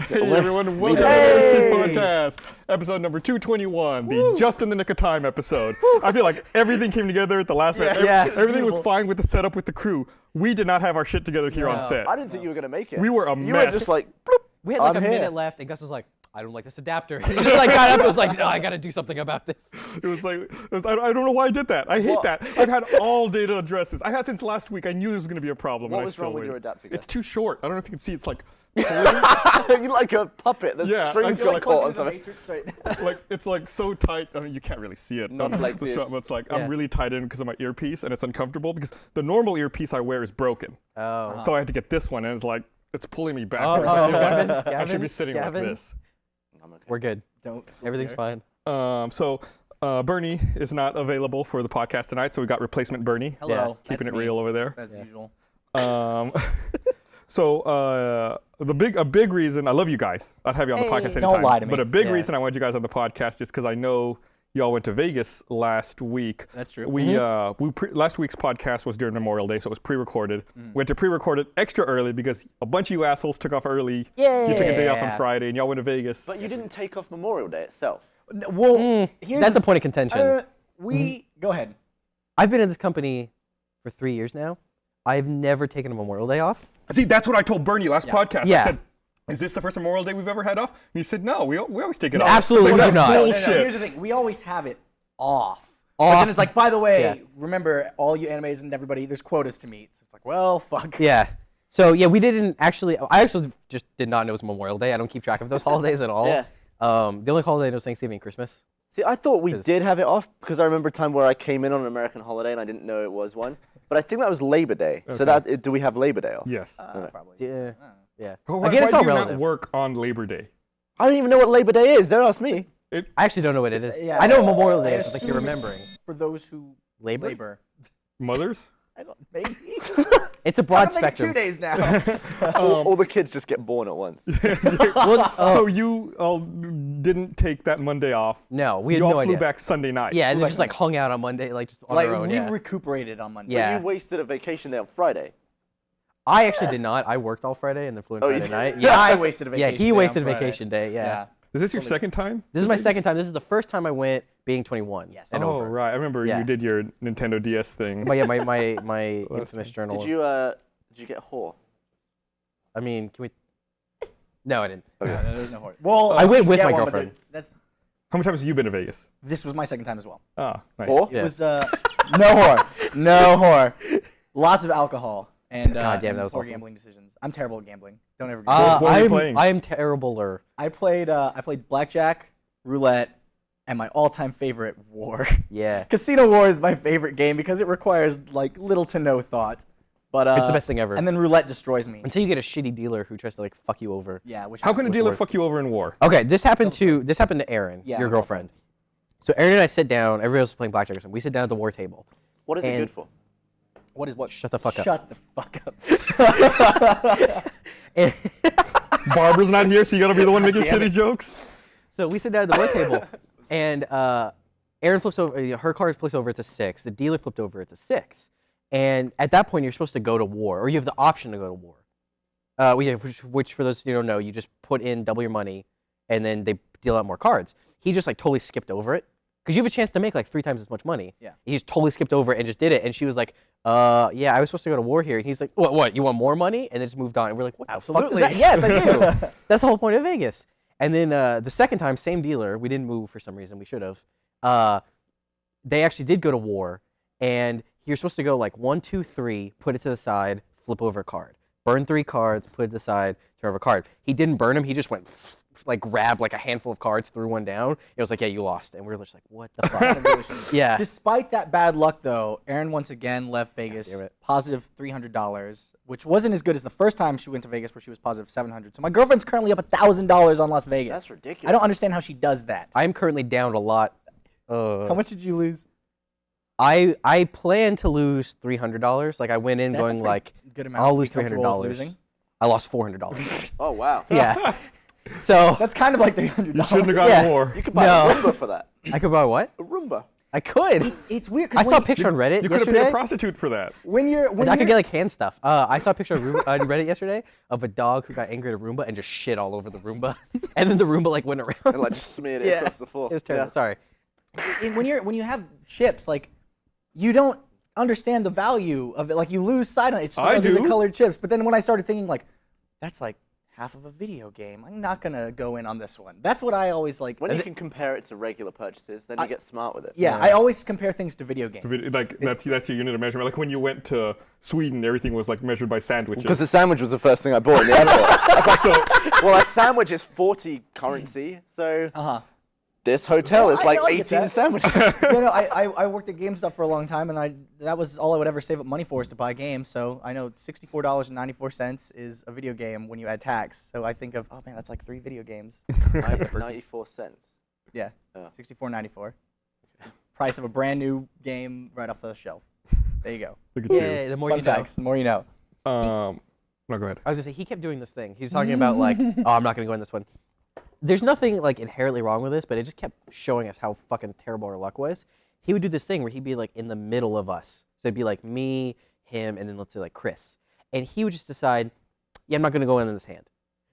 Hey everyone, welcome to the Shirtless Teeth podcast, episode number 221, the Just in the Nick of Time episode. I feel like everything came together at the last minute. Everything was fine with the setup with the crew. We did not have our shit together here on set. I didn't think you were gonna make it. We were a mess. You were just like, bloop, we had like a minute left, and Gus was like, I don't like this adapter. He just like got up and was like, no, I gotta do something about this. I don't know why I did that. I hate that. I've had all day to address this. I had since last week. I knew this was gonna be a problem. What was wrong with your adapter? It's too short. I don't know if you can see. It's like you're like a puppet. The strings got caught on something. Like it's like so tight. I mean, you can't really see it. Not like this. But it's like I'm really tied in because of my earpiece, and it's uncomfortable because the normal earpiece I wear is broken. Oh. So I had to get this one, and it's like it's pulling me backwards. Gavin, I should be sitting like this. Okay. We're good. Everything's fine. So Bernie is not available for the podcast tonight, so we got replacement Bernie. Hello. Keeping it real over there. As usual. So a big reason I love you guys. I'd have you on the podcast anytime. Don't lie to me. But a big reason I wanted you guys on the podcast is because I know y'all went to Vegas last week. That's true. Last week's podcast was during Memorial Day, so it was pre-recorded. We had to pre-record it extra early because a bunch of you assholes took off early. You took a day off on Friday, and y'all went to Vegas. But you didn't take off Memorial Day itself. Well, that's a point of contention. Go ahead. I've been in this company for 3 years now. I've never taken a Memorial Day off. See, that's what I told Bernie last podcast. Yeah. I said, is this the first Memorial Day we've ever had off? And you said, no, we always take it off. Absolutely like, not. Bullshit. No, here's the thing. We always have it off. But then it's like, by the way, remember, all you animes and everybody, there's quotas to meet. So it's like, well, fuck. Yeah. So, yeah, we didn't actually, I actually just did not know it was Memorial Day. I don't keep track of those holidays at all. Yeah. The only holiday I know is Thanksgiving and Christmas. See, I thought we did have it off because I remember a time where I came in on an American holiday and I didn't know it was one. But I think that was Labor Day. Okay. So do we have Labor Day off? Yes. Probably. Yeah. Yeah. Why do you not work on Labor Day? I don't even know what Labor Day is. Don't ask me. I actually don't know what it is. Yeah, I know what Memorial Day is. It's like you're remembering. For those who labor. Mothers? I don't, maybe. It's a broad spectrum. 2 days now. All the kids just get born at once. So you all didn't take that Monday off? No, we had you no all idea. flew back Sunday night. Yeah, and just like hung out on Monday, like just on our own. We recuperated on Monday. Yeah. But you wasted a vacation day on Friday. I actually did not. I worked all Friday and then flew in Friday night. Yeah, I wasted a vacation Yeah, he day wasted a on Friday. vacation day. Yeah. Is this your second time? This is my second time. This is the first time I went being 21. Yes. And Oh, over. right. I remember you did your Nintendo DS thing. But yeah, my infamous journal. Did you get a whore? I mean, can we? No, I didn't. Okay. No, there's no whore. Well, I went with my but girlfriend. How many times have you been to Vegas? This was my second time as well. Ah, nice. Whore? Yeah. It was no whore. No whore. Lots of alcohol and God damn, that was poor awesome. gambling decisions. I'm terrible at gambling. Don't ever. What were you playing? I am terrible-er. I played blackjack, roulette, and my all-time favorite, war. Yeah. Casino War is my favorite game because it requires like little to no thought. But It's the best thing ever. And then roulette destroys me. Until you get a shitty dealer who tries to like fuck you over. Yeah. Which How can a dealer fuck you over in war? Okay, this happened to Erin, Yeah, your my girlfriend. So Erin and I sit down. Everybody else is playing blackjack or something. We sit down at the war table. What is it And- good for? What is what? Shut the fuck up. Shut the fuck up. Barbara's not here, so you gotta be the one making shitty jokes? So we sit down at the war table, and Erin flips over. Her card flips over. It's a 6. The dealer flipped over. It's a 6. And at that point, you're supposed to go to war, or you have the option to go to war. Which for those who don't know, you just put in double your money, and then they deal out more cards. He just like totally skipped over it. Because you have a chance to make like 3 times as much money. Yeah. He just totally skipped over it and just did it. And she was like, yeah, I was supposed to go to war here. And he's like, what, you want more money? And then just moved on. And we're like, what Absolutely. the fuck is that? Yes, I do. That's the whole point of Vegas. And then the second time, same dealer. We didn't move for some reason. We should have. They actually did go to war. And you're supposed to go like 1, 2, 3, put it to the side, flip over a card. Burn 3 cards, put it to the side, turn over a card. He didn't burn them. He just went like grabbed like a handful of cards, threw one down. It was like, yeah, you lost. And we were just like, what the fuck? Yeah. Despite that bad luck, though, Erin once again left Vegas positive $300, which wasn't as good as the first time she went to Vegas, where she was positive $700. So my girlfriend's currently up $1,000 on Las Vegas. That's ridiculous. I don't understand how she does that. I'm currently down a lot. How much did you lose? I plan to lose $300. Like I went in That's a going pretty like, good amount I'll to be lose comfortable with $300. losing. I lost $400. Oh, wow. Yeah. So That's kind of like $300. You shouldn't have gotten Yeah. more. You could buy No. a Roomba for that. I could buy what? A Roomba. I could. It's weird. I saw a picture on Reddit You could have yesterday. paid a prostitute for that. I could get like hand stuff. I saw a picture on Reddit yesterday of a dog who got angry at a Roomba and just shit all over the Roomba, and then the Roomba like went around. And like just smeared it across the floor. It was terrible. Yeah. Sorry. when you have chips, like you don't understand the value of it. Like you lose sight on it. It's just I like, these do. are colored chips. But then when I started thinking like, that's like half of a video game. I'm not gonna go in on this one. That's what I always like. When you can compare it to regular purchases, then you get smart with it. Yeah, I always compare things to video games. Like that's your unit of measurement. Like when you went to Sweden, everything was like measured by sandwiches. Because the sandwich was the first thing I bought in the airport. I was like, well, a sandwich is 40 currency, so this hotel is like I get 18 that. sandwiches. I worked at GameStop for a long time, and that was all I would ever save up money for is to buy games. So I know $64.94 is a video game when you add tax. So I think of, oh man, that's like 3 video games. 94 cents. Yeah, Oh. $64.94. Price of a brand new game right off the shelf. There you go. Look at Yeah, the more Fun you know. facts. The more you know. you. No, go ahead. I was gonna say he kept doing this thing. He's talking about like, oh, I'm not gonna go in this one. There's nothing like inherently wrong with this, but it just kept showing us how fucking terrible our luck was. He would do this thing where he'd be like in the middle of us. So it'd be like me, him, and then let's say like Chris. And he would just decide, yeah, I'm not gonna go in this hand.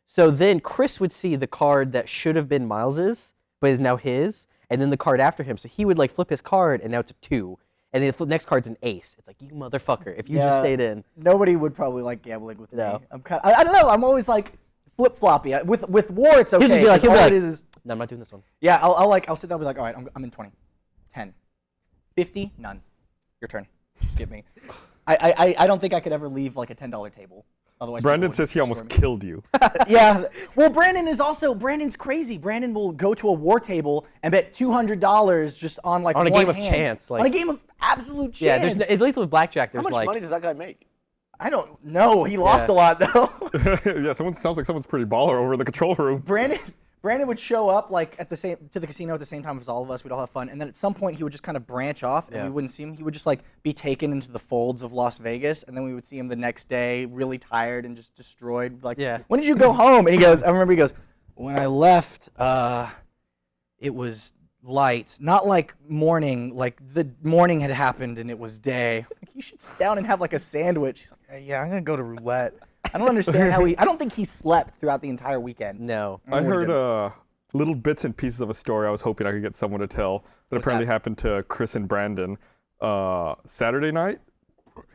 So then Chris would see the card that should have been Miles's, but is now his, and then the card after him. So he would like flip his card, and now it's a 2. And then the next card's an ace. It's like, you motherfucker, if you just stayed in. Nobody would probably like gambling with No. me. I don't know. I'm always like flip-floppy. With war, it's okay. He'll just be like, 'cause all it no, is, I'm not doing this one. yeah, I'll sit there and be like, all right, I'm in 20, 10, 50, none. Your turn. Just give me. I don't think I could ever leave like a $10 table. Otherwise, Brandon people would says he almost destroy me. killed you. Yeah. Well, Brandon's crazy. Brandon will go to a war table and bet $200 just on like On a one game of hand. chance, like- on a game of absolute chance. Yeah, there's at least with blackjack, How there's much like money does that guy make? I don't know. He lost Yeah. a lot though. Yeah, sounds like someone's pretty baller over in the control room. Brandon would show up like to the casino at the same time as all of us. We'd all have fun, and then at some point he would just kind of branch off, and Yeah. we wouldn't see him. He would just like be taken into the folds of Las Vegas, and then we would see him the next day, really tired and just destroyed. Like, Yeah. when did you go home? And he goes, I remember he goes, when I left, it was light, not like morning. Like the morning had happened and it was day. Like, you should sit down and have like a sandwich. He's like, hey, yeah, I'm gonna go to roulette. I don't understand how I don't think he slept throughout the entire weekend. no. I heard little bits and pieces of a story I was hoping I could get someone to tell that apparently happened to Chris and Brandon Saturday night.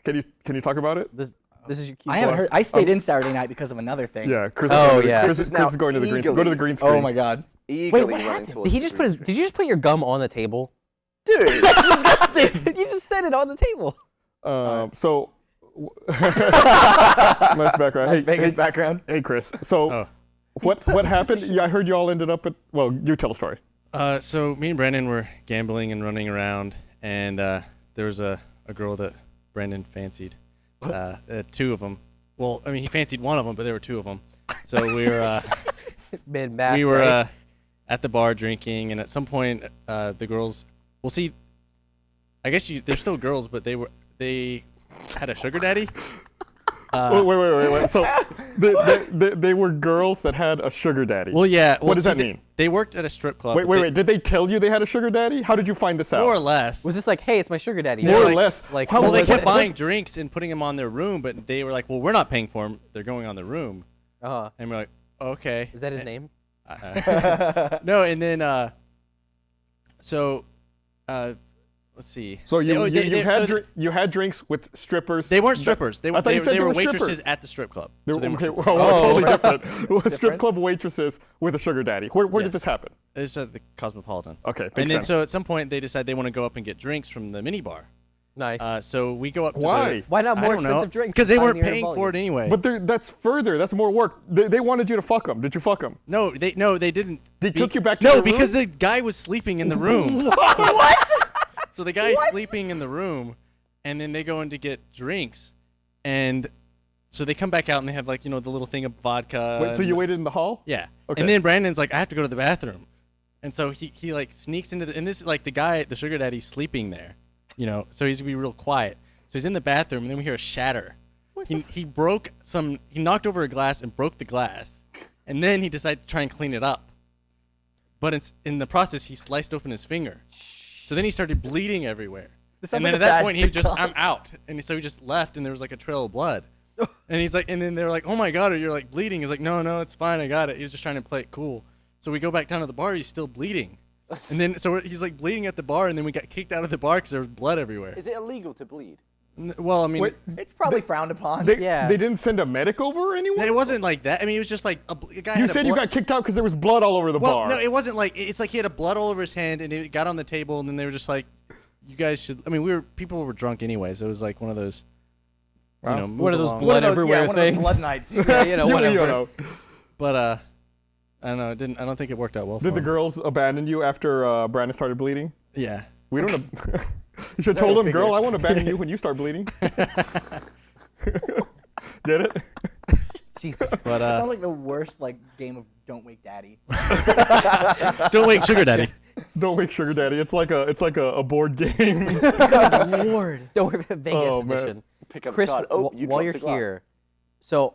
Can you talk about it? This is your cue. I haven't heard. I stayed in Saturday night because of another thing. Yeah, Chris. Oh, is going to, yeah. Chris, Chris is is, Chris is now going to the green. Go to eagerly- the green screen. Oh my God. Eagerly what running happened? towards Did he the just green did you just put your gum on the table? screen. Dude, You just said it on the table. So, nice background. Las Vegas background. Hey, Chris. So, what happened? Yeah, I heard you all ended up at. Well, you tell the story. So me and Brandon were gambling and running around, and there was a girl that Brandon fancied. 2 of them. Well, I mean, he fancied one of them, but there were 2 of them. So we were Mid-math, we were right? at the bar drinking, and at some point the girls. Well, see, I guess they're still girls, but they had a sugar daddy. Wait. So, they were girls that had a sugar daddy. Well, yeah. What does see, that mean? They worked at a strip club. Wait. Did they tell you they had a sugar daddy? How did you find this out? More or less. Was this like, hey, it's my sugar daddy? More They're or like- less. Like, How Well, they was kept it? buying drinks and putting them on their room, but they were like, "Well, we're not paying for them; they're going on the room." Uh-huh. And we're like, "Okay." Is that his name? No, and then let's see. So They- you had drinks with strippers. They weren't strippers. They I thought you said they they were were waitresses strippers. at the strip club. They So were, they were okay, strippers. well, totally that's different. Strip club waitresses with a sugar daddy. Where did Yes. this happen? It's at the Cosmopolitan. Okay, makes And then sense. so at some point they decide they want to go up and get drinks from the mini bar. Nice. So we go up. Why? Why not more I don't know. expensive drinks? Because they weren't Pioneer paying volume. for it anyway. But that's further. That's more work. They wanted you to fuck them. Did you fuck them? no, they didn't. They took you back to No, your because room? the guy was sleeping in the room. What? So the guy's sleeping in the room, and then they go in to get drinks, and so they come back out and they have like the little thing of vodka. Wait, so and- you waited in the hall? Yeah. Okay. And then Brandon's like, I have to go to the bathroom, and so he like sneaks into and this is like the sugar daddy's sleeping there, so he's gonna be real quiet. So he's in the bathroom, and then we hear a shatter. He knocked over a glass and broke the glass, and then he decided to try and clean it up. But in the process, he sliced open his finger. So then he started bleeding everywhere. This And sounds then like at a that bad point, he was just, sitcom. I'm out. And so he just left, and there was like a trail of blood. And he's like, and then they're like, oh my God, you're like bleeding. He's like, no, it's fine. I got it. He was just trying to play it cool. So we go back down to the bar. He's still bleeding. And then, so he's like bleeding at the bar, and then we got kicked out of the bar because there was blood everywhere. Is it illegal to bleed? Well, I mean, Wait, It's probably frowned upon. they Yeah. didn't send a medic over or anyone? it wasn't like that. I mean, it was just like a guy You had a said you got kicked out because there was blood all over the Well, bar. no, it wasn't like, it's like he had a blood all over his hand, and it got on the table, and then they were just like, you guys should, I mean, people were drunk anyway, so it was like one of those, you know, One of those move along. blood One of those- everywhere yeah, one of those things. blood nights. Yeah, you know, You whatever. know. But, I don't know, I don't think it worked out well Did for the him. girls abandon you after Brandon started bleeding? Yeah. We don't. You should have told him, girl, I won't abandon you when you start bleeding. Get it? Jesus. But, That sounds like the worst like game of Don't Wake Daddy. don't wake sugar daddy. Don't wake sugar daddy. It's like a board game. Lord. Don't worry about Vegas Oh, man. edition. Pick up Chris, the card. Oh, you while dropped you're the glass. here, so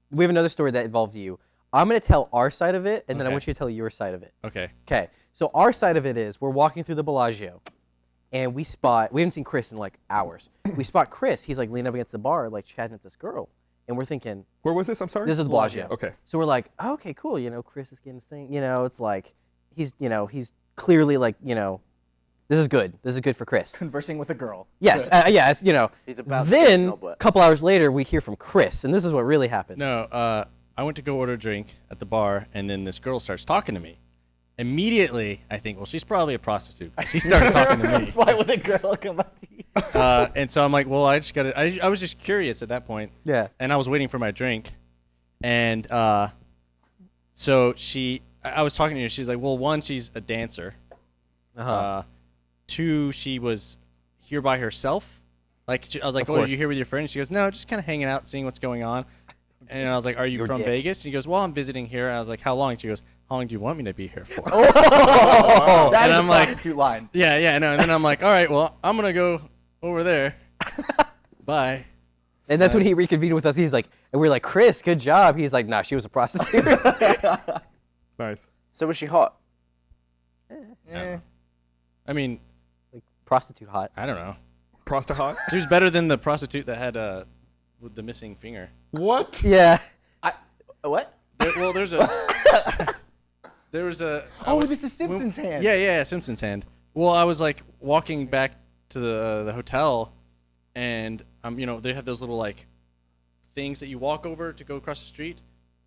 we have another story that involved you. I'm going to tell our side of it, and then I Okay. want you to tell your side of it. Okay. Okay. So our side of it is we're walking through the Bellagio, and we haven't seen Chris in like hours. We spot Chris. He's like leaning up against the bar, like chatting with this girl. And we're thinking, Where was this? I'm sorry. this is the Bellagio. Okay. So we're like, oh, okay, cool. You know, Chris is getting his thing. You know, it's like, he's clearly like, this is good. This is good for Chris. Conversing with a girl. Yes. Good. Yes, He's about to Then, snub a it. couple hours later, we hear from Chris, and this is what really happened. No, I went to go order a drink at the bar, and then this girl starts talking to me. Immediately, I think, well, she's probably a prostitute. She started talking to me. That's why would a girl come up to you? And so I'm like, well, I just got to, I was just curious at that point. Yeah. And I was waiting for my drink. And so I was talking to her. She's like, well, one, she's a dancer. Uh-huh. Two, she was here by herself. Like, I was like, Of oh, are course. you here with your friend? She goes, no, just kind of hanging out, seeing what's going on. And I was like, are you Your from dick. Vegas? She goes, well, I'm visiting here. And I was like, how long? She goes, how long do you want me to be here for? That And is I'm a like- prostitute line. Yeah, I know. And then I'm like, all right, well, I'm going to go over there. Bye. And that's when he reconvened with us. He was like, and we are like, Chris, good job. He's like, nah, she was a prostitute. Nice. So was she hot? I mean, like, prostitute hot. I don't know. Prostitute. She was better than the prostitute that had with the missing finger. What? Yeah. What? Well, there was a. Oh, this is Simpson's hand. Yeah, Simpson's hand. Well, I was like walking back to the hotel, and they have those little like things that you walk over to go across the street.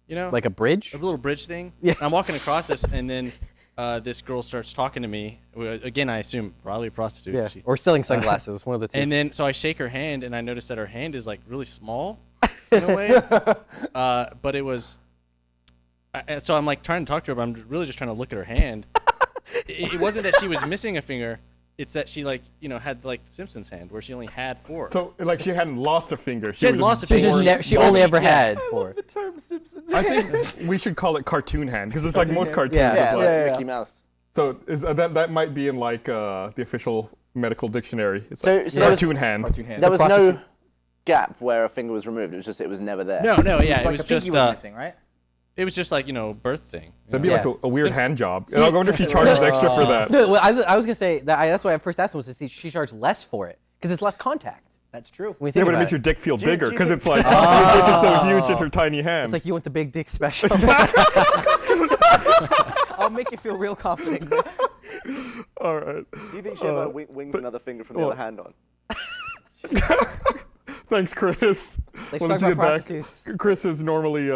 You know, Like a bridge? a little bridge thing. Yeah. And I'm walking across this, and then this girl starts talking to me. Again, I assume probably a prostitute. Yeah. She- Or selling sunglasses, one of the two. And then so I shake her hand, and I notice that her hand is like really small in a way. But it was. So I'm like trying to talk to her, but I'm really just trying to look at her hand. It wasn't that she was missing a finger. It's that she had like Simpson's hand, where she only had 4. So like she hadn't lost a finger. She hadn't was lost a she finger. just she Well, only she- ever yeah. had 4. The term Simpsons. I think we should call it cartoon hand because it's like most cartoons. Yeah. it's Yeah, like- like Mickey Mouse. So that might be in like the official medical dictionary. It's So- like so there was- cartoon hand. Cartoon hand. There was no prostitute. gap where a finger was removed. It was never there. No, yeah, Like it was the just pinky was missing, right? it was just like birth thing. That'd be Yeah. like a weird hand job. And I wonder if she charges extra for that. No, well, I was gonna say that's why I first asked him was to see she charged less for it because it's less contact. That's true. When you Yeah, think but it about makes your dick feel Do you bigger think- because it's like your dick is so huge in her tiny hand. It's like you want the big dick special. I'll make you feel real confident. all right. Do you think she ever wings another finger from the well- other hand on? Thanks, Chris. Let's We'll let talk you about get back. prostitutes. Chris is normally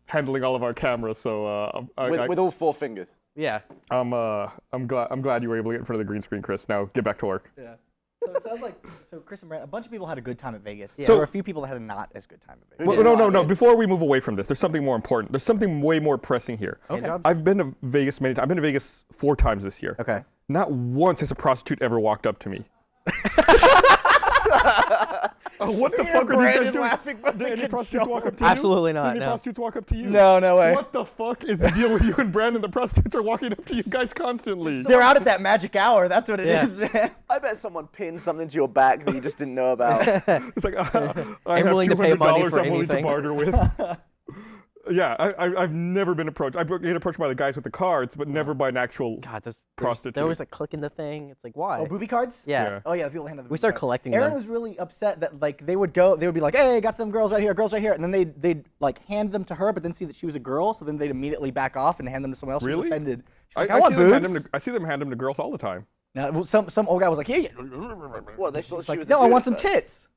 handling all of our cameras, so With all 4 fingers. Yeah. I'm glad you were able to get in front of the green screen, Chris. Now get back to work. Yeah. So it sounds like Chris and Brandon, a bunch of people had a good time at Vegas. So- there were a few people that had a not as good time at Vegas. Well, no. Before we move away from this, there's something more important. There's something way more pressing here. Okay. I've been to Vegas many times. I've been to Vegas 4 times this year. Okay. Not once has a prostitute ever walked up to me. What the fuck are these guys doing? laughing, but Did any good prostitutes joke. walk up to you? Absolutely Did not, any no. prostitutes walk up to you? No way. What the fuck is the deal with you and Brandon? The prostitutes are walking up to you guys constantly. They're out at that magic hour. That's what it Yeah. is, man. I bet someone pinned something to your back that you just didn't know about. It's like I I'm have willing to pay money $200 for I'm willing to anything. barter with. Yeah, I've never been approached. I get approached by the guys with the cards, but never by an actual God, prostitute. they're always like clicking the thing. It's like, why? Oh, booby cards? Yeah. Yeah. Oh yeah, people handle the We booby started cards. collecting Aaron them. was really upset that like they would be like, hey, got some girls right here, and then they'd like hand them to her, but then see that she was a girl, so then they'd immediately back off and hand them to someone else. She was Really? offended. She's like, I I want see them hand boobs. them I see them hand them to girls all the time. Now, well, some old guy was like, here, What, they thought It's she like, was no, a I want some nudist, though? tits.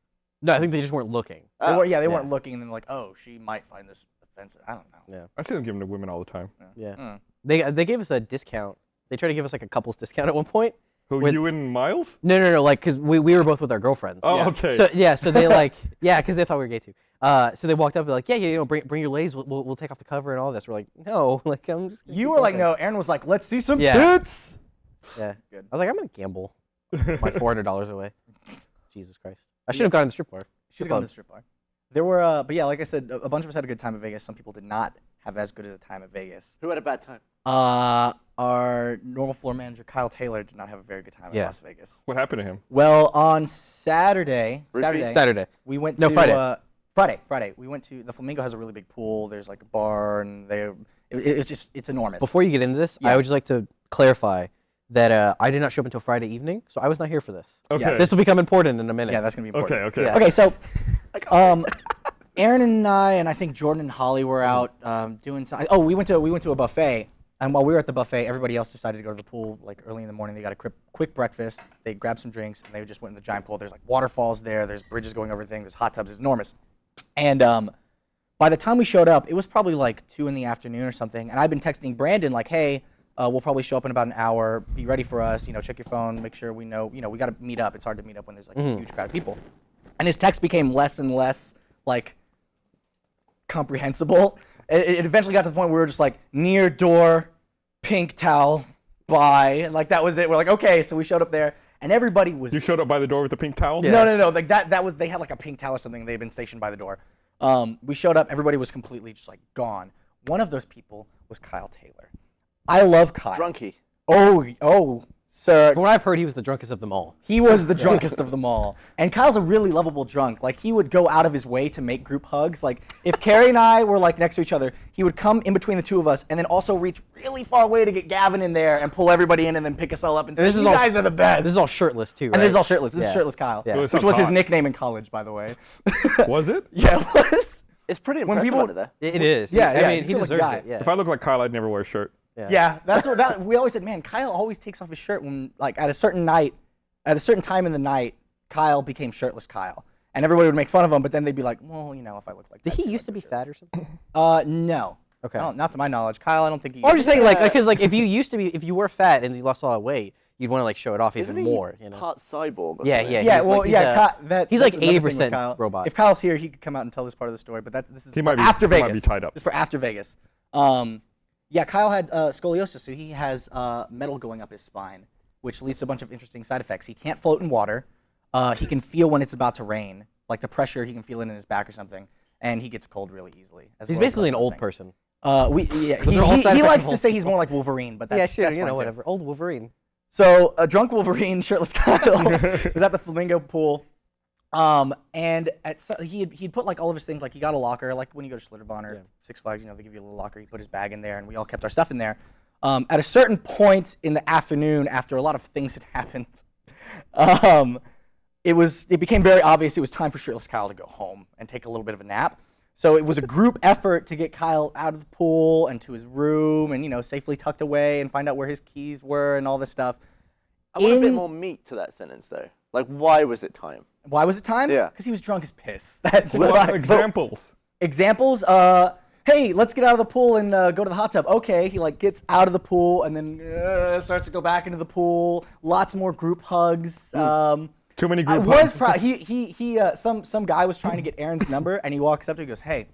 No, I think they just weren't looking. They weren't looking, and then like, oh, she might find this offensive. I don't know. Yeah. I see them giving to women all the time. Yeah. They gave us a discount. They tried to give us like a couple's discount at one point. Who, With- you and Miles? No, like, because we were both with our girlfriends. Oh, okay. So they like, yeah, because they thought we were gay too. So they walked up and like, yeah, bring your ladies. We'll take off the cover and all this. We're like, no, like I'm just. You were like, no. Aaron was like, let's see some Yeah. tits. Yeah. Good. I was like, I'm gonna gamble my $400 away. Jesus Christ. I should have gone to the strip bar. Should have gone to the strip bar. There were, but yeah, like I said, a bunch of us had a good time at Vegas. Some people did not have as good a time at Vegas. Who had a bad time? Our normal floor manager, Kyle Taylor, did not have a very good time Yeah. at Las Vegas. What happened to him? Well, on Saturday, Saturday. we went No, to Friday. Friday. We went to the Flamingo has a really big pool. There's like a bar, and it's enormous. Before you get into this, Yeah. I would just like to clarify that I did not show up until Friday evening, so I was not here for this. Okay. This will become important in a minute. Yeah, that's gonna be important. Okay, okay. Yeah. Okay, so Aaron and I think Jordan and Holly were out doing something. Oh, we went to a buffet, and while we were at the buffet, everybody else decided to go to the pool like early in the morning. They got a quick breakfast. They grabbed some drinks, and they just went in the giant pool. There's like waterfalls there. There's bridges going over everything. There's hot tubs. It's enormous. And by the time we showed up, it was probably like 2 in the afternoon or something. And I've been texting Brandon like, hey, we'll probably show up in about an hour. Be ready for us. Check your phone. Make sure we know. We got to meet up. It's hard to meet up when there's like a huge crowd of people. And his text became less and less like comprehensible. It eventually got to the point where we were just like, near door, pink towel, bye. And like that was it. We're like, okay. So we showed up there, and everybody was. You showed up by the door with the pink towel? No. Like that was, they had like a pink towel or something. They'd been stationed by the door. We showed up. Everybody was completely just like gone. One of those people was Kyle Taylor. I love Kyle. Drunky. Oh, sir. From what I've heard, he was the drunkest of them all. He was the drunkest of them all. And Kyle's a really lovable drunk. Like, he would go out of his way to make group hugs. Like, if Kerry and I were, like, next to each other, he would come in between the two of us and then also reach really far away to get Gavin in there and pull everybody in and then pick us all up and say, you guys are the best. This is all shirtless, too, right? And this is all shirtless. This is Yeah. Shirtless Kyle. Yeah. Well, it Which sounds was his hot. nickname in college, by the way. Was it? Yeah, it was. It's pretty When impressive people- under there. It is. Yeah, I yeah, mean, he's he a good deserves guy. it. Yeah. If I look like Kyle, I'd never wear a shirt. Yeah, that's what we always said, man, Kyle always takes off his shirt when, like, at a certain time in the night, Kyle became Shirtless Kyle. And everybody would make fun of him, but then they'd be like, well, if I look like Did that. he used to be fat or something? No. Okay. Not to my knowledge. Kyle, I don't think he I was used just to. saying, like, because if you were fat and you lost a lot of weight, you'd want to like show it off Isn't even he more, part cyborg or Yeah, something? yeah. Yeah, he's well, like- yeah, he's that's like another thing with 80% Kyle. robot. If Kyle's here, he could come out and tell this part of the story, but this is He might be- after he might Vegas. be tied up. It's for after Vegas. Yeah, Kyle had scoliosis, so he has metal going up his spine, which leads to a bunch of interesting side effects. He can't float in water. He can feel when it's about to rain, like the pressure. He can feel it in his back or something, and he gets cold really easily. He's basically an old person. He are all side he effects likes of to say he's more like Wolverine, but that's Yeah, sure, that's you fine know, too. whatever. Old Wolverine. So a drunk Wolverine, Shirtless Kyle, was at the Flamingo pool, and he'd put like all of his things, like he got a locker, like when you go to Schlitterbahn or Six Flags, they give you a little locker. He put his bag in there, and we all kept our stuff in there. At a certain point in the afternoon, after a lot of things had happened, it became very obvious it was time for Shirtless Kyle to go home and take a little bit of a nap. So it was a group effort to get Kyle out of the pool and to his room and, safely tucked away and find out where his keys were and all this stuff. I want a bit more meat to that sentence, though. Like, why was it time? Why was it time? Yeah. Because he was drunk as piss. That's What why. about examples? Examples? Hey, let's get out of the pool and go to the hot tub. Okay, he gets out of the pool and then starts to go back into the pool. Lots more group hugs. Too many I group was hugs. some guy was trying to get Aaron's number, and he walks up to him and goes, "Hey,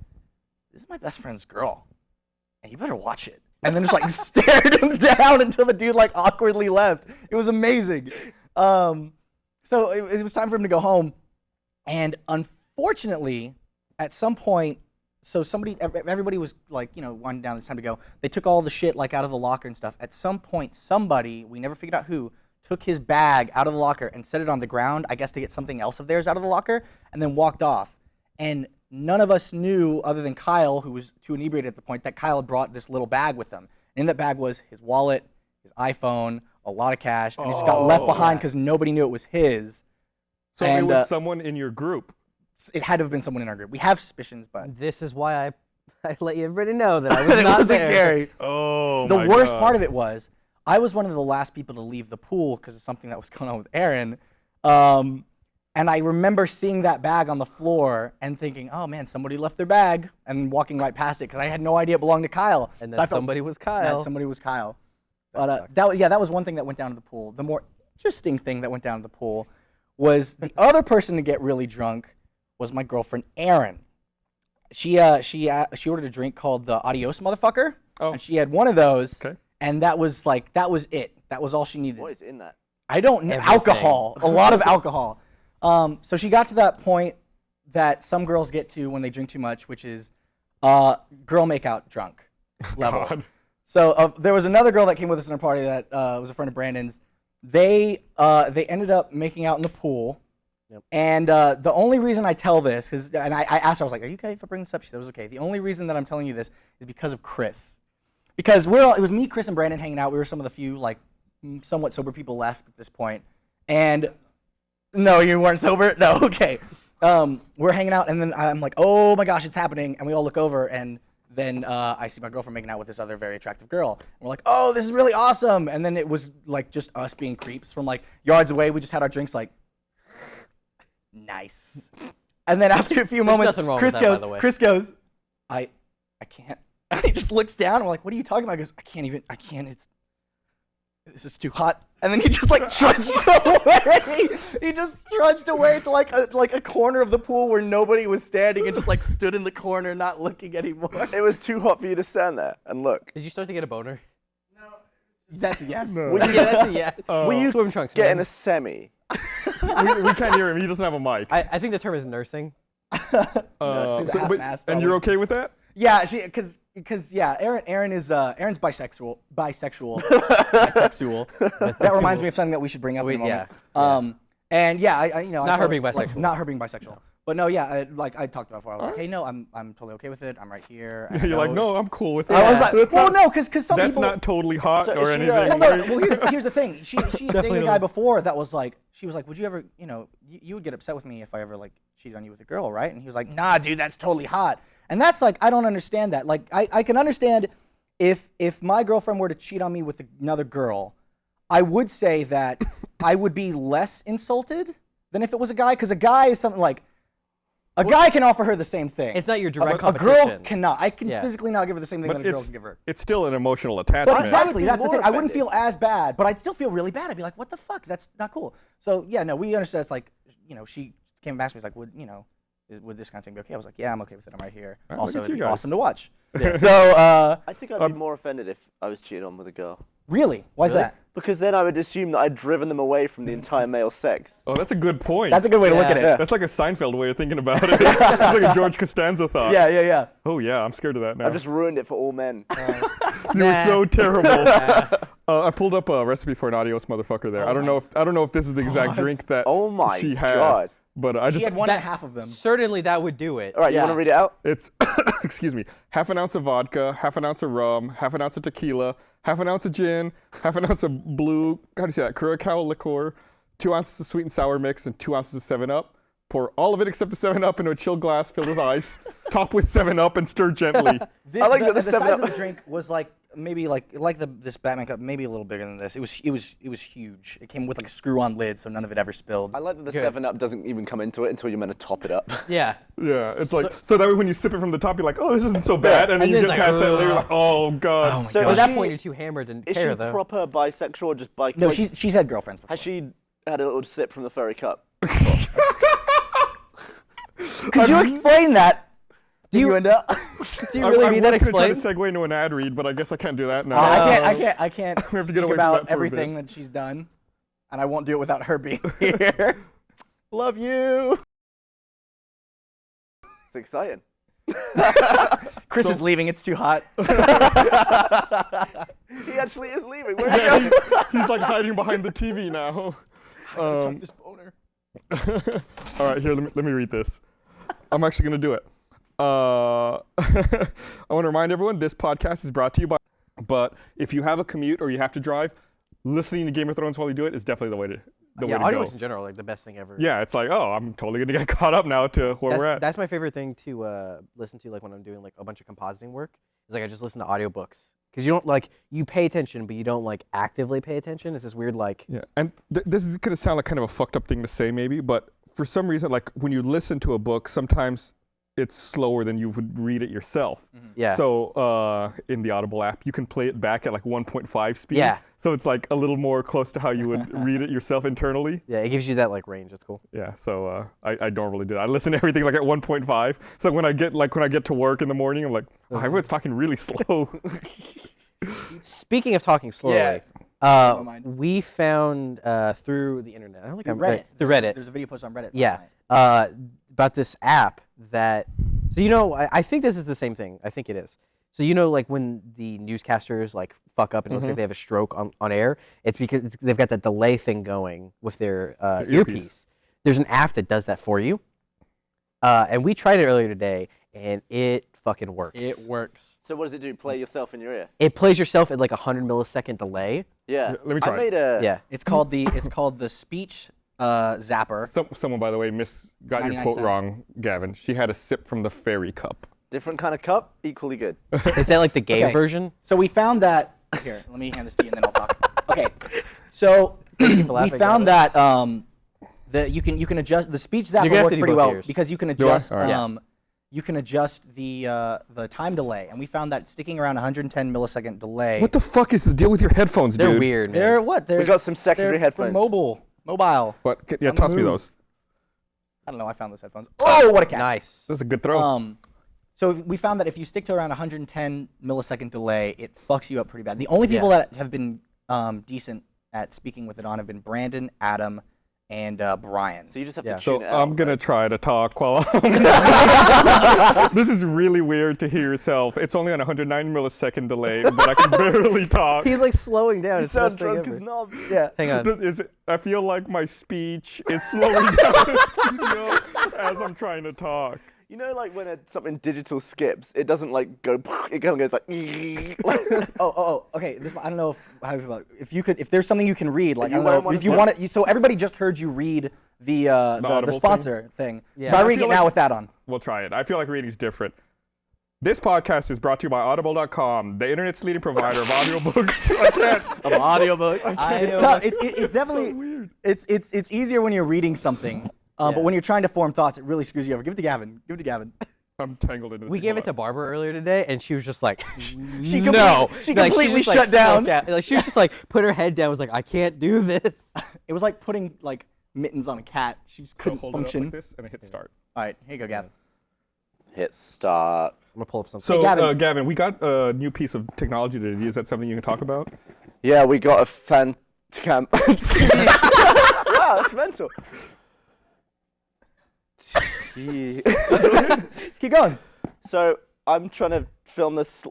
this is my best friend's girl, and you better watch it." And then just stared him down until the dude awkwardly left. It was amazing. So it was time for him to go home, and unfortunately, at some point, everybody was winding down. It's time to go. They took all the shit out of the locker and stuff. At some point, somebody, we never figured out who, took his bag out of the locker and set it on the ground, I guess to get something else of theirs out of the locker, and then walked off. And none of us knew, other than Kyle, who was too inebriated at the point, that Kyle had brought this little bag with him. In that bag was his wallet, his iPhone, a lot of cash, and he just got left behind because nobody knew it was his. So it was someone in your group. It had to have been someone in our group. We have suspicions, but This is why I let everybody know that I was it not wasn't there. Kerry. Oh, The my worst God. part of it was I was one of the last people to leave the pool because of something that was going on with Aaron. And I remember seeing that bag on the floor and thinking, oh man, somebody left their bag, and walking right past it because I had no idea it belonged to Kyle. And So then I felt somebody was that Kyle. somebody was Kyle. That But that was one thing that went down to the pool. The more interesting thing that went down to the pool was the other person to get really drunk was my girlfriend Erin. She ordered a drink called the Adios Motherfucker, and she had one of those, and that was it. That was all she needed. What is in that? I don't know. Everything. Alcohol, a lot of alcohol. So she got to that point that some girls get to when they drink too much, which is girl makeout drunk level. God. So there was another girl that came with us in our party that was a friend of Brandon's. They ended up making out in the pool. Yep. And the only reason I tell this, and I asked her, I was like, are you okay if I bring this up? She said it was okay. The only reason that I'm telling you this is because of Chris. Because it was me, Chris, and Brandon hanging out. We were some of the few, like, somewhat sober people left at this point. And no, you weren't sober? No, okay. We're hanging out, and then I'm like, oh my gosh, it's happening. And we all look over, and then I see my girlfriend making out with this other very attractive girl. And we're like, oh, this is really awesome. And then it was like just us being creeps from like yards away. We just had our drinks like, nice. And then after a few moments, nothing wrong Chris with that, by goes, the way. I can't. And he just looks down, and we're like, what are you talking about? He goes, I can't, this is too hot. And then he just like trudged away. He just trudged away to like a corner of the pool where nobody was standing and just like stood in the corner not looking anymore. It was too hot for you to stand there and look. Did you start to get a boner? That's a yes. No. Were you, Yeah, that's a yeah. were you Swim trunks, getting man. a semi? we can't hear him. He doesn't have a mic. I think the term is nursing. It's half mast, and you're probably. okay with that? Yeah, because Aaron's bisexual. That reminds me of something that we should bring up in a moment. And yeah, I Not her being bisexual. Not her being bisexual. But no, yeah, I talked about it before. I was like, hey, no, I'm totally okay with it. I'm right here. And You're like, no, I'm cool with it. I was like, That's well, not- no, because some That's people. not totally hot So or is she, anything. Well, here's the thing. She dated a guy before that was like, she was like, would you ever, you would get upset with me if I ever like cheated on you with a girl, right? And he was like, nah, dude, that's totally hot. And that's like, I don't understand that. Like, I can understand if my girlfriend were to cheat on me with another girl, I would say that I would be less insulted than if it was a guy, because a guy is something like, a guy can offer her the same thing. It's not your direct A competition. girl cannot. I can Yeah. physically not give her the same thing that a girl it's, can give her. it's still an emotional attachment. But exactly, that's the more thing. I wouldn't offended. feel as bad, but I'd still feel really bad. I'd be like, what the fuck? That's not cool. So yeah, no, we understand. It's like, she came back to me, was like, would this kind of thing be okay? I was like, yeah, I'm okay with it. I'm right here. All right, Also, look at it'd you be guys. awesome to watch. So, I think I'd be more offended if I was cheated on with a girl. really? Why's that? Because then I would assume that I'd driven them away from the entire male sex. Oh, that's a good point. That's a good way to look at it. Yeah. That's like a Seinfeld way of thinking about it. It's like a George Costanza thought. Yeah. Oh yeah, I'm scared of that now. I've just ruined it for all men. You were so terrible. I pulled up a recipe for an adios motherfucker there. I don't know if this is the exact drink that Oh my she had. God. But I She just had one and a half of them. Certainly that would do it. All right, you Yeah. want to read it out? it's excuse me, half an ounce of vodka, half an ounce of rum, half an ounce of tequila, half an ounce of gin, half an ounce of blue, how do you say that, Curacao liqueur, 2 ounces of sweet and sour mix, and 2 ounces of 7-Up. Pour all of it except the 7-Up into a chilled glass filled with ice. Top with 7-Up and stir gently. I like that the the size 7-Up of the drink was like maybe this Batman cup, maybe a little bigger than this. It was huge. It came with like a screw-on lid, so none of it ever spilled. I like that the 7-Up doesn't even come into it until you're meant to top it up. Yeah. Yeah, it's like, so that way when you sip it from the top, you're like, oh, this isn't so bad. And then you And get then it's past like, that later, you're like, oh, God. Oh my So At gosh. that she- point, you're too hammered and Is she care, though. proper bisexual or just bi? No, like, she's had girlfriends before. Has she had a little sip from the furry cup? Could you explain that? Do you end up? Do you really I need that was gonna try to explained? segue into an ad read, but I guess I can't do that now. I can't have to speak get away from about that for a everything bit. that she's done, and I won't do it without her being here. Love you. It's exciting. Chris is leaving. It's too hot. He actually is leaving. Where are you going? He's like hiding behind the TV now. This boner. All right, here, let me read this. I'm actually going to do it. I want to remind everyone this podcast is brought to you by. But if you have a commute or you have to drive, listening to Game of Thrones while you do it is definitely the way to way to go. Audiobooks in general are like the best thing ever. Yeah, it's like, oh, I'm totally gonna get caught up now to where we're at. That's my favorite thing to listen to, like when I'm doing like a bunch of compositing work. Is like I just listen to audiobooks because you don't like you pay attention, but you don't like actively pay attention. It's this weird like. Yeah, and this is gonna sound like kind of a fucked up thing to say, maybe, but for some reason, like when you listen to a book, sometimes it's slower than you would read it yourself. Yeah. So in the Audible app, you can play it back at like 1.5 speed. Yeah. So it's like a little more close to how you would read it yourself internally. Yeah, it gives you that like range. That's cool. Yeah. So I normally do that. I listen to everything like at 1.5. So when I get to work in the morning, I'm like, oh, everyone's talking really slow. Speaking of talking slowly, Never mind. we found through the internet. I don't think I'm Reddit. through Reddit. There's a video post on Reddit. Yeah. Last night. About this app that, so I think this is the same thing. I think it is. So like when the newscasters like fuck up and it looks like they have a stroke on air, it's because they've got that delay thing going with their earpiece. There's an app that does that for you. And we tried it earlier today, and it fucking works. It works. So what does it do? Play yourself in your ear? It plays yourself at like 100 millisecond delay. Yeah. Let me try I it. made a. Yeah. It's called the speech zapper. Someone, by the way, got your 99 quote cents. wrong, Gavin. She had a sip from the fairy cup. Different kind of cup, equally good. Is that like the gay Okay. version? So we found that. Here, let me hand this to you, and then I'll talk. Okay. So we laughing, found that that you can adjust the speech zapper gonna have worked to do pretty both well ears. because you can I? adjust All right. you can adjust the time delay, and we found that sticking around 110 millisecond delay. What the fuck is the deal with your headphones, They're dude? weird, man. They're what? They're got some secondary they're for headphones. mobile. What? Yeah, On the toss me move. those. I don't know. I found those headphones. Oh, what a catch! Nice. That's a good throw. So we found that if you stick to around 110 millisecond delay, it fucks you up pretty bad. The only people that have been decent at speaking with it on have been Brandon, Adam, and Brian. So you just have Yeah. to tune So it out. I'm gonna try to talk while This is really weird to hear yourself. It's only on 190 millisecond delay, but I can barely talk. He's like slowing down. You It's the best sound thing drunk ever. as knobs. Yeah. Hang on. I feel like my speech is slowing down as I'm trying to talk. You know, like when something digital skips, it doesn't like go. It kind of goes like. Okay. I don't know how you feel about it. If there's something you can read, like You I don't might know, wanna if you put- want it. So everybody just heard you read the Audible sponsor thing. Yeah. Try I reading feel it now like- with that on. We'll try it. I feel like reading's different. This podcast is brought to you by Audible.com, the internet's leading provider of audiobooks. I can't. Of audiobook. It's tough. It's definitely so weird. it's easier when you're reading something, but when you're trying to form thoughts, it really screws you over. Give it to Gavin. Give it to Gavin. I'm tangled into this. We thing gave a it to lot. Barbara earlier today, and she was just like, She no. completely just, like, shut down. flipped out. Like she was just like, put her head down. Was like, I can't do this. It was like putting like mittens on a cat. She just So couldn't hold it up function. like this and hit start. All right, here you go, Gavin. Hit start. I'm gonna pull up something. So, Gavin. Gavin, we got a new piece of technology today. Is that something you can talk about? Yeah, we got a fan camp. Wow, that's mental. Keep going. So I'm trying to film this.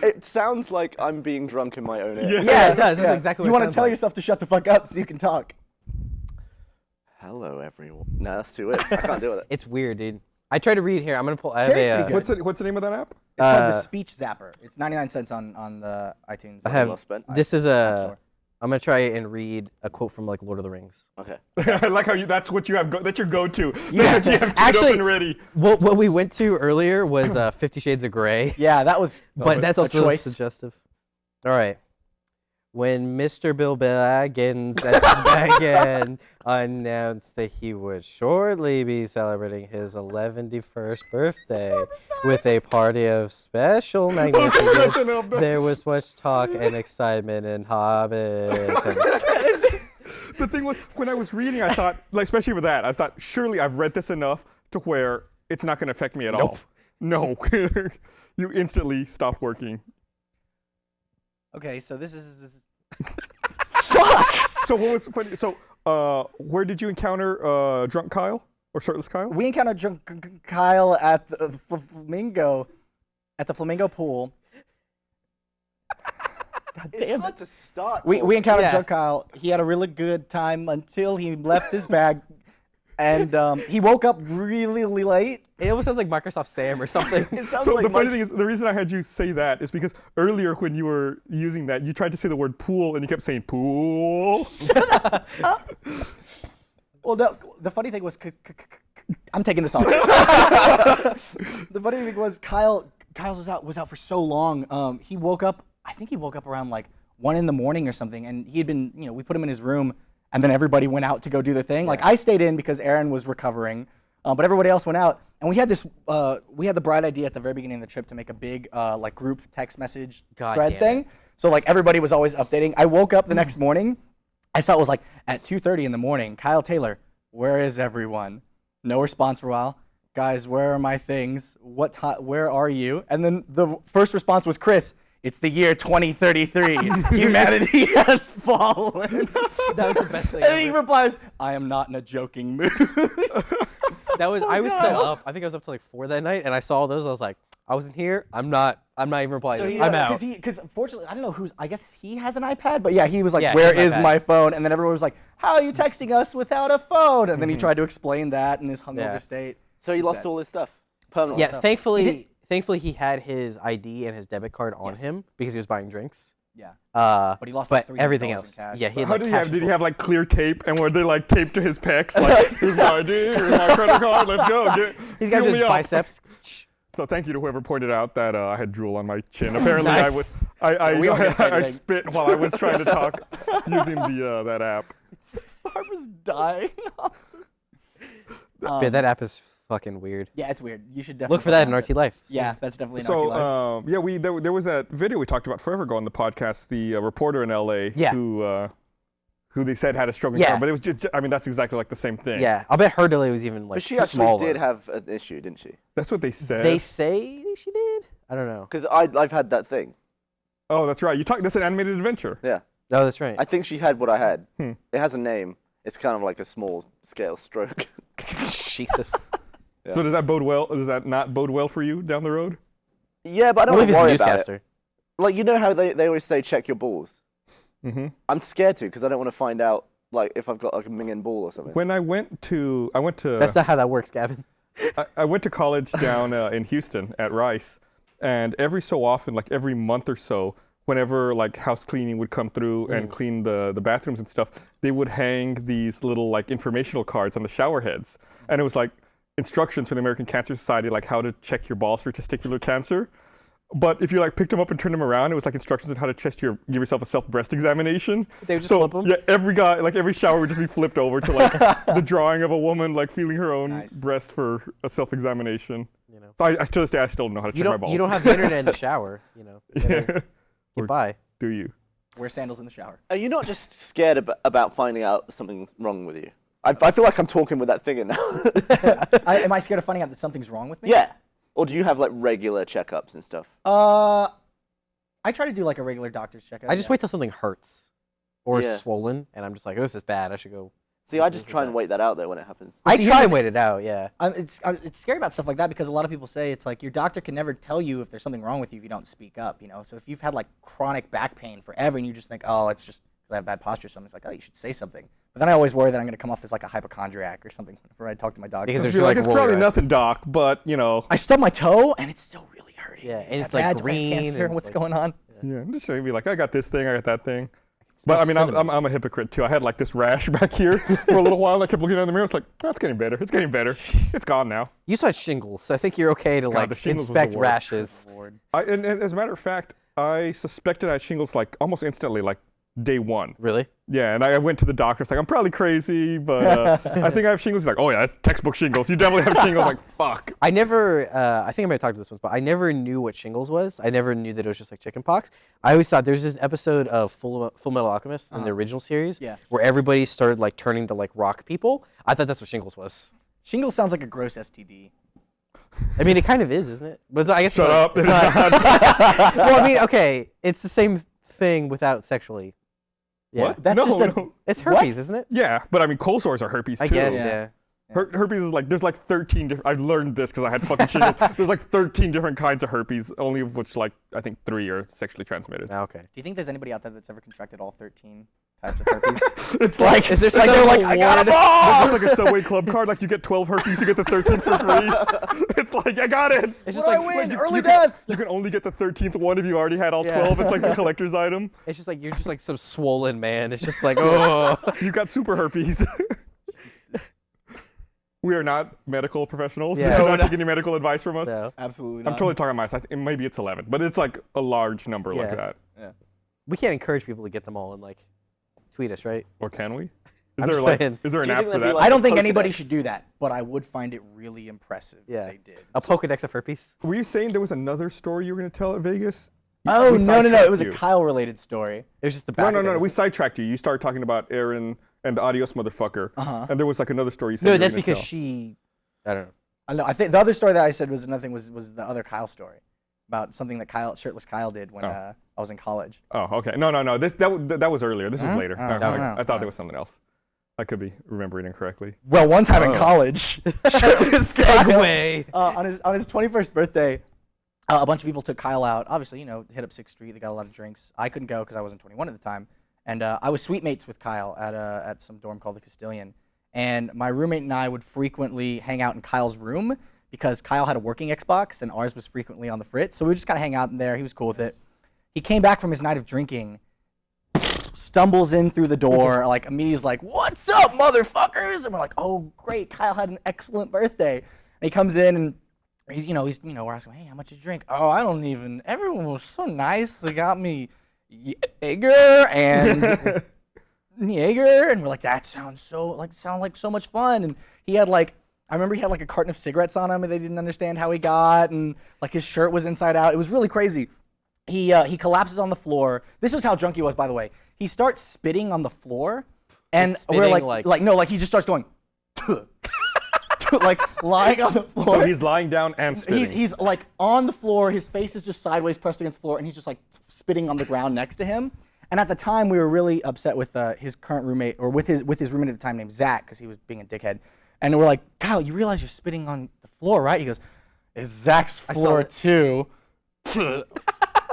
It sounds like I'm being drunk in my own ear. Yeah, it does. That's exactly You what want it to sounds tell like. yourself to shut the fuck up so you can talk. Hello, everyone. No, that's too weird. I can't deal with it. It's weird, dude. I tried to read here. I'm gonna pull. I have Carrie's a. pretty good. What's the name of that app? It's called the Speech Zapper. It's 99 cents on the iTunes. I have. well spent. This is Store. I'm gonna try and read a quote from like Lord of the Rings. Okay. I like how that's what you have. That's your go-to. Yeah. That's what you have queued Actually- up and ready. What we went to earlier was 50 Shades of Grey. Yeah, that was. But that's a also choice. suggestive. All right. When Mr. Bill Baggins at Baggin announced that he would shortly be celebrating his 11st birthday with a party of special magnificence, there was much talk and excitement in Hobbit. The thing was, when I was reading, I thought, like, especially with that, I thought, surely I've read this enough to where it's not going to affect me at all. No. You instantly stop working. Okay, so this is So what was funny? So where did you encounter Drunk Kyle or Shirtless Kyle? we encountered Drunken Kyle at the Flamingo, pool. God It's damn hard it. to start. We encountered Yeah. Drunk Kyle. He had a really good time until he left his bag And he woke up really late. It almost sounds like Microsoft Sam or something. It sounds So like the funny thing is, the reason I had you say that is because earlier when you were using that, you tried to say the word pool and you kept saying pool. Well, no, the funny thing was, I'm taking this off. The funny thing was, Kyle's was out for so long. He woke up. I think he woke up around like 1 a.m. or something, and he had been, we put him in his room, and then everybody went out to go do the thing. Like I stayed in because Aaron was recovering, but everybody else went out, and we had this. We had the bright idea at the very beginning of the trip to make a big like group text message thread thing. So like everybody was always updating. I woke up the next morning. I saw it was like at 2:30 in the morning. Kyle Taylor, where is everyone? No response for a while. Guys, where are my things? Where are you? And then the first response was Chris. It's the year 2033. Humanity has fallen. That was the best thing. And then he replies, I am not in a joking mood. I was still up. I think I was up till like 4 that night, and I saw those. I was like, I wasn't here. I'm not even replying to this. I'm out. Because fortunately, I don't know I guess he has an iPad, but yeah, he was like, Yeah, where his is iPad. my phone? And then everyone was like, how are you texting us without a phone? And then he tried to explain that in his hungover state. So he lost all his stuff. Permanently. Yeah, thankfully he had his ID and his debit card on him because he was buying drinks. Yeah. But he lost but like $300 everything in else. cash. Yeah, he had How like did he cash have? Did he flow. have like clear tape and were they like taped to his pecs? Like, here's my ID, here's my credit card, let's go. He's got fuel his me up. biceps. So thank you to whoever pointed out that I had drool on my chin. Apparently Nice. We don't get to say I anything. spit while I was trying to talk using that app. Barbara's dying. Yeah, that app is fucking weird. Yeah, it's weird. You should definitely Look for that in download it. RT Life. Yeah, that's definitely an So RT Life. there was that video we talked about forever ago on the podcast. The reporter in LA Yeah. who they said had a struggling Yeah. car, but it was just that's exactly like the same thing. Yeah, I'll bet her delay was even like But she actually smaller. did have an issue, didn't she? That's what they said. They say she did. I don't know. Because I've had that thing. Oh, that's right. That's an animated adventure. Yeah. No, that's right. I think she had what I had. It has a name. It's kind of like a small scale stroke. Jesus. Yeah. So does that bode well? Does that not bode well for you down the road? Yeah, but I don't What if want he's to a worry about it. newscaster? Like, you know how they always say check your balls? Mm-hmm. I'm scared to because I don't want to find out like if I've got like a minging ball or something. When I went to That's not how that works, Gavin. I went to college down in Houston at Rice, and every so often, like every month or so, whenever like house cleaning would come through and clean the bathrooms and stuff, they would hang these little like informational cards on the shower heads, and it was like instructions from the American Cancer Society, like how to check your balls for testicular cancer. But if you like picked them up and turned them around, it was like instructions on how to give yourself a self-breast examination. They would just so flip 'em? yeah, every shower would just be flipped over to like the drawing of a woman like feeling her own breast for a self-examination. You know. So I to this day I still don't know how to check my balls. You don't have the internet in the shower. You know. Yeah. Goodbye. Do you? Wear sandals in the shower. Are you not just scared about finding out something's wrong with you? I feel like I'm talking with that thing in now. Am I scared of finding out that something's wrong with me? Yeah. Or do you have like regular checkups and stuff? I try to do like a regular doctor's checkup. I just wait till something hurts or Yeah. is swollen, and I'm just like, oh, this is bad. I should go. See, I just try and wait that out though when it happens. I see, try here's and wait it out. Yeah. It's scary about stuff like that because a lot of people say it's like your doctor can never tell you if there's something wrong with you if you don't speak up, you know? So if you've had like chronic back pain forever and you just think, oh, it's just because I have bad posture or something, it's like, oh, you should say something. But then I always worry that I'm going to come off as like a hypochondriac or something whenever I talk to my doctor. Because I there's feel like like it's roller probably eyes. nothing, doc, but you know. I stubbed my toe and it's still really hurting. Yeah, Is and that it's, like, bad? Do I have green cancer? and What's it's, like- going on? Yeah, I'm just saying, be like, I got this thing, I got that thing. But I mean, cinnamon. I'm a hypocrite too. I had like this rash back here for a little while. I kept looking in the mirror. It's like, oh, it's getting better. It's getting better. It's gone now. You still had shingles, so I think you're okay to God, like the shingles was inspect the worst. rashes. And as a matter of fact, I suspected I had shingles like almost instantly, like day one. Really? Yeah, and I went to the doctor. It's like, I'm probably crazy, but I think I have shingles. He's like, oh yeah, that's textbook shingles. You definitely have shingles. Like, fuck. I never, I think I might have talked about this once, but I never knew what shingles was. I never knew that it was just like chicken pox. I always thought there's this episode of Full Metal Alchemist in the original series where everybody started like turning to like rock people. I thought that's what shingles was. Shingles sounds like a gross STD. I mean, it kind of is, isn't it? But I guess Shut up. It's not. Well, I mean, okay, it's the same thing without sexually. Yeah. What? That's no, just a- no. It's herpes, isn't it? Yeah, but I mean, cold sores are herpes I too. guess, Yeah. yeah. Herpes is like, there's like 13 different, I've learned this because I had fucking shingles. There's like 13 different kinds of herpes, only of which like, I think 3 are sexually transmitted. Ah, okay. Do you think there's anybody out there that's ever contracted all 13 types of herpes. It's like Is there Like they're like, I got them all. it's like a Subway Club card. Like you get 12 herpes, you get the 13th for free. It's like I got it. It's What just do I like win? you- Early you death. You can only get the 13th one if you already had all Yeah. 12. It's like the collector's item. it's just like you're just like some swollen man. It's just like oh. You got super herpes. We are not medical professionals. Yeah. You're not taking any medical advice from us. No. Absolutely I'm not. totally talking about maybe it's 11, but it's like a large number like Yeah. that. We can't encourage people to get them all and like tweet us, right? Or can we? Is I'm there just like saying. is there an Do you app think for that'd be that? like- I don't think Pokedex. anybody should do that, but I would find it really impressive Yeah. if they did. A Pokedex of herpes. Were you saying there was another story you were going to tell at Vegas? Oh, We no. It sidetracked was you. a Kyle-related story. It was just the No, back. no, of it no, no. was We like- sidetracked you. You started talking about Aaron and the Adios motherfucker. And there was like another story you said. No, you were that's gonna because tell. she. I don't know. I know. I think the other story that I said was another thing was the other Kyle story about something that Shirtless Kyle did when I was in college. Oh, okay. No, no, no. That was earlier. This was later. Oh, Okay. no. I thought there was something else. I could be remembering incorrectly. Well, one time in college, Shirtless Kyle, Segue. on his 21st birthday, a bunch of people took Kyle out. Obviously, hit up 6th Street. They got a lot of drinks. I couldn't go because I wasn't 21 at the time, and I was suite mates with Kyle at some dorm called the Castilian. And my roommate and I would frequently hang out in Kyle's room because Kyle had a working Xbox and ours was frequently on the fritz. So we would just kind of hang out in there. He was cool with it. He came back from his night of drinking, stumbles in through the door, like immediately is like, "What's up, motherfuckers?" And we're like, "Oh, great! Kyle had an excellent birthday." And he comes in and we're asking, "Hey, how much did you drink?" "Oh, I don't even. Everyone was so nice. They got me Jaeger and." Jaeger, and we're like, that sounds like so much fun. And he had I remember he had like a carton of cigarettes on him, and they didn't understand how he got, and like his shirt was inside out. It was really crazy. He collapses on the floor. This was how drunk he was, by the way. He starts spitting on the floor, and we're spitting, he just starts going, like lying on the floor. So he's lying down and spitting. He's like on the floor. His face is just sideways pressed against the floor, and he's just like spitting on the ground next to him. And at the time, we were really upset with his current roommate, or with his roommate at the time named Zach, because he was being a dickhead. And we're like, "Kyle, you realize you're spitting on the floor, right?" He goes, "It's Zach's floor too." Shout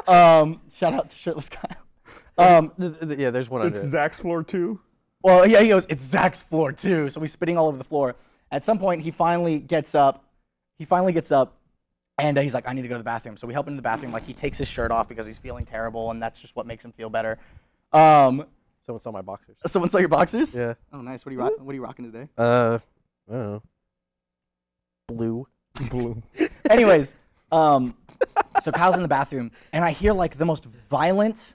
out to Shirtless Kyle. Yeah, there's one It's under it. Zach's floor too. Well, yeah, he goes, "It's Zach's floor too." So he's spitting all over the floor. At some point, he finally gets up. And he's like, "I need to go to the bathroom." So we help him in the bathroom. Like, he takes his shirt off because he's feeling terrible, and that's just what makes him feel better. Someone saw my boxers. Someone saw your boxers? Yeah. Oh, nice. What are you rocking today? I don't know. Blue. Blue. Anyways, so Kyle's in the bathroom, and I hear like the most violent,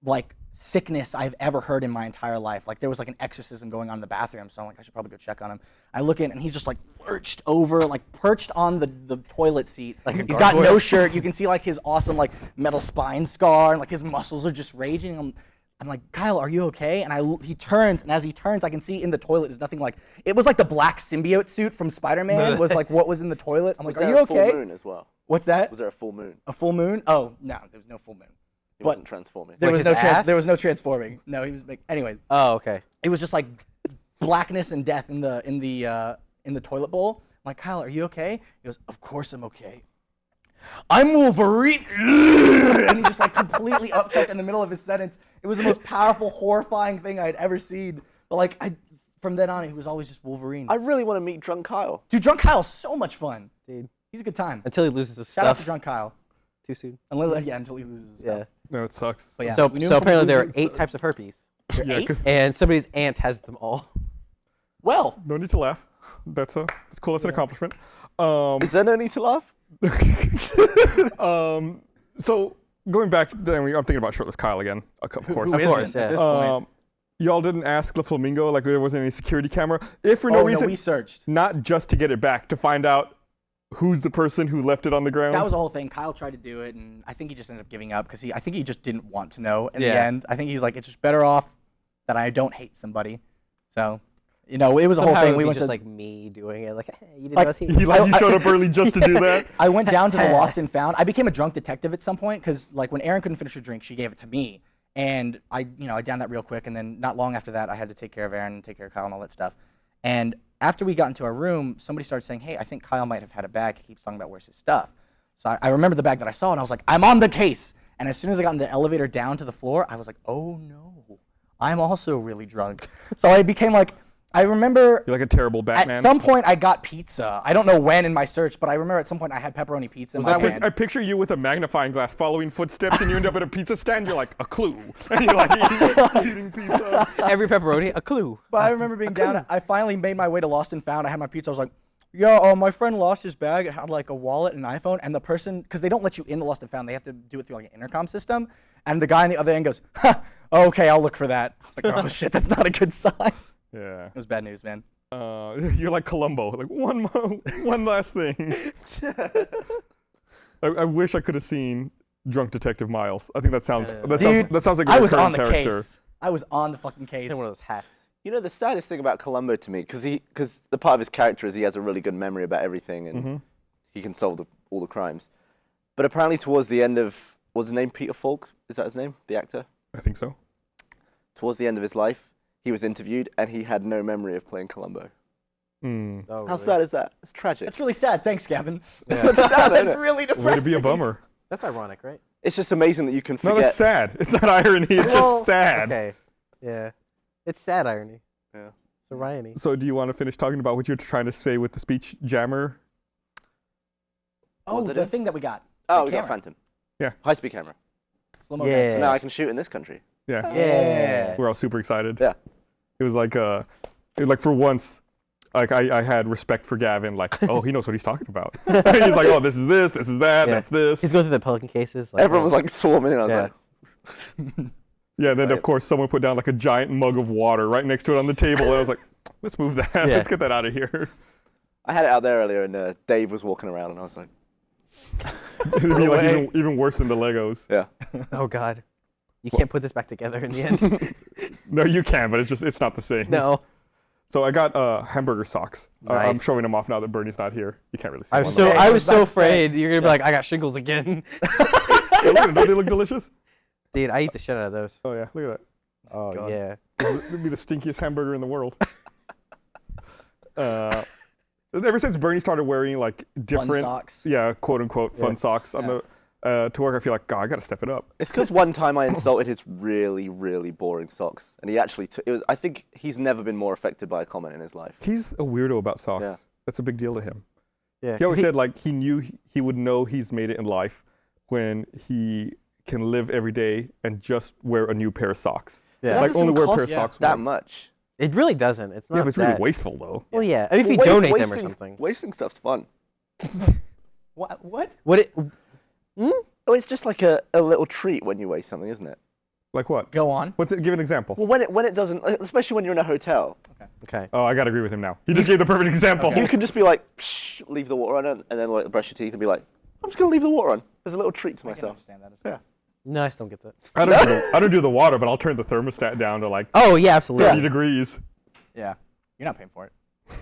like sickness I've ever heard in my entire life. Like there was like an exorcism going on in the bathroom, so I'm like, I should probably go check on him. I look in, and he's just like lurched over, like perched on the toilet seat. Like he's got no shirt. You can see like his awesome like metal spine scar, and like his muscles are just raging. I'm like, "Kyle, are you okay?" And he turns, and as he turns, I can see in the toilet is nothing like, it was like the black symbiote suit from Spider-Man was like what was in the toilet. I'm like, Was "Are there you a full okay?" moon as well? What's that? Was there a full moon? A full moon? Oh, no, there was no full moon. He wasn't transforming. There Like was his ass? there was no transforming. No, he was anyway. Oh, okay. It was just like blackness and death in the toilet bowl. I'm like, "Kyle, are you okay?" He goes, "Of course I'm okay. I'm Wolverine." And he just like completely upchucked in the middle of his sentence. It was the most powerful, horrifying thing I had ever seen. But like from then on, he was always just Wolverine. I really want to meet Drunk Kyle. Dude, Drunk Kyle's so much fun. Dude. He's a good time. Until he loses his Shout out stuff. to Drunk Kyle. Too soon. Until he loses his stuff. Yeah. No, it sucks. But yeah, So we knew him from apparently there are movies. 8 types of herpes, Yeah, because and somebody's aunt has them all. Well, no need to laugh. That's cool. That's an accomplishment. Is there no need to laugh? So going back, then I'm thinking about Shirtless Kyle again. Of course. who course, isn't yeah. at this point? Y'all didn't ask the Flamingo like there wasn't any security camera. If for no No, reason, we searched. not just to get it back, to find out who's the person who left it on the ground. That was the whole thing. Kyle tried to do it, and I think he just ended up giving up because I think he just didn't want to know in the Yeah. end. I think he's like, it's just better off that I don't hate somebody. So, it was a Somehow whole thing. it would We be went just to like me doing it. Like, hey, you didn't Like, know I was here. he showed up early just to do that. I went down to the Lost and Found. I became a drunk detective at some point because like when Erin couldn't finish her drink, she gave it to me. And I downed that real quick. And then not long after that, I had to take care of Erin and take care of Kyle and all that stuff. And after we got into our room, somebody started saying, "Hey, I think Kyle might have had a bag. He keeps talking about where's his stuff." So I remember the bag that I saw, and I was like, "I'm on the case." And as soon as I got in the elevator down to the floor, I was like, "Oh no, I'm also really drunk. So I became like, I remember You're like a terrible Batman. at some point I got pizza. I don't know when in my search, but I remember at some point I had pepperoni pizza in my hand. I picture you with a magnifying glass following footsteps, and you end up at a pizza stand. You're like, a clue. And you're like eating pizza. Every pepperoni, a clue. But I remember being down. I finally made my way to Lost and Found. I had my pizza. I was like, yeah, my friend lost his bag. It had like a wallet and an iPhone. And the person, because they don't let you in the Lost and Found, they have to do it through like an intercom system. And the guy on the other end goes, okay, I'll look for that. I was like, oh shit, that's not a good sign. Yeah. It was bad news, man. You're like Columbo. Like one last thing. I wish I could have seen Drunk Detective Miles. I think that sounds that sounds like a I was recurring on the character. case. I was on the fucking case. One of those hats. You know, the saddest thing about Columbo to me, because the part of his character is he has a really good memory about everything and he can solve all the crimes. But apparently towards the end of, was his name Peter Falk? Is that his name, the actor? I think so. Towards the end of his life, he was interviewed and he had no memory of playing Columbo. Mm. Oh, How sad is that? It's tragic. That's really sad. Thanks, Gavin. It's such a downer, That's isn't it? really depressing. Way to be a bummer. That's ironic, right? It's just amazing that you can No, forget. that's sad. It's not irony. It's just sad. Okay. Yeah. It's sad irony. Yeah. It's irony. So do you want to finish talking about what you're trying to say with the speech jammer? Oh, Was it the it? thing that we got. Oh, The we got camera. Phantom. Yeah. High-speed camera. Slow-mo Yeah. dance. So now I can shoot in this country. Yeah. Yeah. We're all super excited. Yeah. It was like for once, like I had respect for Gavin. Like, oh, he knows what he's talking about. He's like, oh, this is that, Yeah. that's this. He's going through the Pelican cases. Like, Everyone was like swarming in. I was Yeah. like, Yeah, then of excited. course someone put down like a giant mug of water right next to it on the table, and I was like, let's move that. Yeah. Let's get that out of here. I had it out there earlier and Dave was walking around and I was like, It'd be like even worse than the Legos. yeah. oh God. You can't put this back together in the end. No, you can, but it's not the same. No. So I got hamburger socks. I'm Nice. showing them off now that Bernie's not here. You can't really see I them was on so the- I I was was so about to say. afraid you're gonna be like, I got shingles again. Yeah, look at them. Don't they look delicious? Dude, I eat the shit out of those. Oh yeah, look at that. Oh God. yeah. It'd be the stinkiest hamburger in the world. Ever since Bernie started wearing like different, socks. yeah, quote unquote fun Yeah. socks on the to work, I feel like God, I gotta step it up. It's because one time I insulted his really, really boring socks. And he actually, I think he's never been more affected by a comment in his life. He's a weirdo about socks. Yeah. That's a big deal to him. Yeah. He always said like he knew he would know he's made it in life when he can live every day and just wear a new pair of socks. Yeah. Like That only doesn't wear a pair cost of socks that once. much. It really doesn't. It's not Yeah, but it's that. really wasteful though. Well, yeah. I mean, if you Well, donate them or wasting- something. Wasting stuff's fun. What? What? Would it? Oh, it's just like a little treat when you waste something, isn't it? Like what? Go on. What's it? Give an example. Well, when it doesn't, especially when you're in a hotel, Okay. Oh, I gotta agree with him now. He just gave the perfect example. you can just be like, Psh, leave the water on, and then like brush your teeth and be like, I'm just gonna leave the water on. There's a little treat to I can myself. understand that as well. No, I still don't get that. I don't do the water, but I'll turn the thermostat down to like Oh yeah, absolutely. 30 degrees. Yeah. You're not paying for it.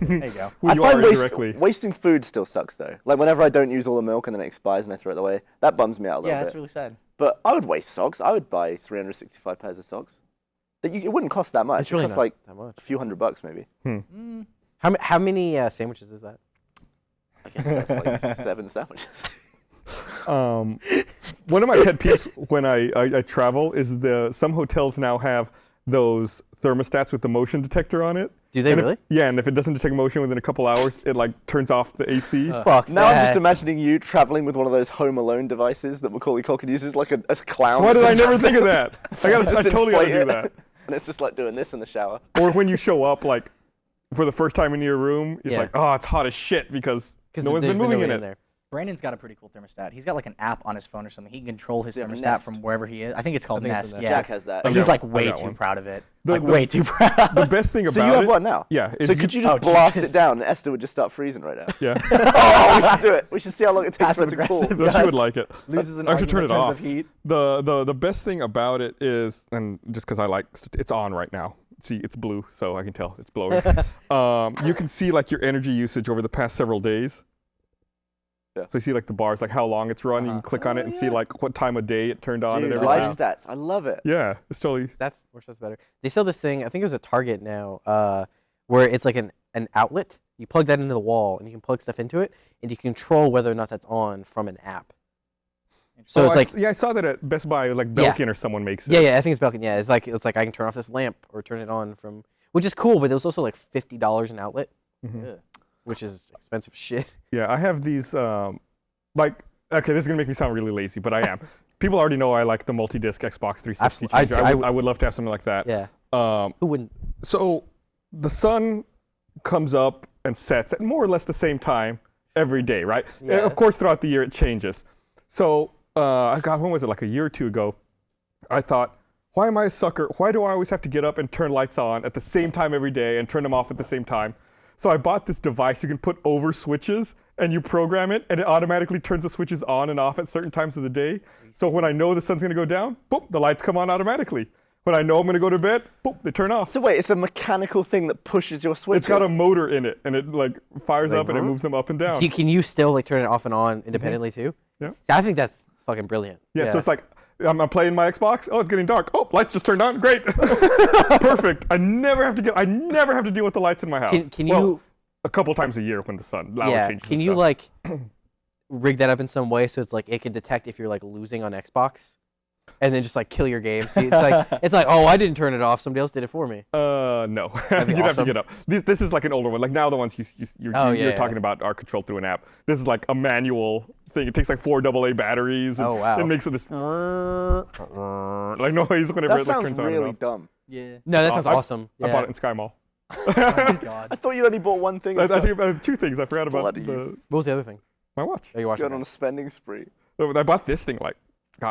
There you go. When I you find are indirectly. wasting food still sucks though. Like whenever I don't use all the milk and then it expires and I throw it away, that bums me out a little Yeah, bit. that's really sad. But I would waste socks. I would buy 365 pairs of socks. It wouldn't cost that much. It's really it costs not like that much. a few $100 maybe. How many sandwiches is that? I guess that's like 7 sandwiches. One of my pet peeves when I travel is some hotels now have those thermostats with the motion detector on it. Do they And if- really? Yeah, and if it doesn't detect motion within a couple hours, it like turns off the AC. Fuck Now I'm just that. imagining you traveling with one of those Home Alone devices that Macaulay Culkin uses, like a clown. Why did I that never think of that? I just totally gotta inflate do it. that. And it's just like doing this in the shower. Or when you show up like for the first time in your room, it's Yeah. like, oh, it's hot as shit because no one's there's been moving in nobody it. there. Brandon's got a pretty cool thermostat. He's got like an app on his phone or something. He can control his Yeah, thermostat Nest. from wherever he is. I think it's called think it's Nest. the Yeah. Nest. Jack has that. But I he's got like one. way I got too one. proud of it. The- Like the- way too proud. The best thing So about you have it, one now? yeah, is So could you just Oh, blast Jesus. it down and Esther would just start freezing right now? yeah, Oh, we should do it. We should see how long it takes for it to cool. Passive-aggressive. she would Yes. like it. Loses an I should turn it argument in off. terms of heat. The best thing about it is, and just because I like, it's on right now. See, it's blue, so I can tell it's blowing. You can see like your energy usage over the past several days. Yeah. So you see like the bars, like how long it's run. You can click on it and see like what time of day it turned on Dude, and life everything. stats. I love it. Yeah, it's totally. That's better. They sell this thing. I think it was at Target now, where it's like an outlet. You plug that into the wall, and you can plug stuff into it, and you control whether or not that's on from an app. So it's like I saw that at Best Buy, like Belkin or someone makes it. yeah, I think it's Belkin. Yeah, it's like I can turn off this lamp or turn it on from, which is cool, but it was also like $50 an outlet, which is expensive shit. Yeah, I have these like okay, this is gonna make me sound really lazy, but I am. People already know I like the multi-disc Xbox 360 changer. I would love to have something like that. Yeah. Who wouldn't? So the sun comes up and sets at more or less the same time every day, right? Yeah. Of course, throughout the year it changes. So when was it? Like a year or two ago, I thought, why am I a sucker? Why do I always have to get up and turn lights on at the same time every day and turn them off at the same time? So I bought this device you can put over switches and you program it and it automatically turns the switches on and off at certain times of the day. So when I know the sun's gonna go down, boop, the lights come on automatically. When I know I'm gonna go to bed, boop, they turn off. So wait, it's a mechanical thing that pushes your switches? It's got a motor in it and it like fires up and it moves them up and down. Can you still like turn it off and on independently too? Yeah. I think that's fucking brilliant. Yeah, so it's like, I'm playing my Xbox. Oh, it's getting dark. Oh, lights just turned on. Great. Perfect. I never have to deal with the lights in my house. Can you a couple times a year when the sun changes. Can you like rig that up in some way so it's like it can detect if you're like losing on Xbox, and then just like kill your game? So it's like oh, I didn't turn it off. Somebody else did it for me. No. You'd have to get up. This is like an older one. Like now the ones you're talking about are controlled through an app. This is like a manual thing. It takes like 4 AA batteries. And oh wow. It makes it this like noise whenever that it like turns on. That sounds really dumb. Yeah. No, that sounds awesome. I bought it in Sky Mall. Oh my God. I thought you only bought one thing. I think 2 things. I forgot about Bloody the What was the other thing? my watch. Oh, you watched Going it. on a spending spree. I bought this thing like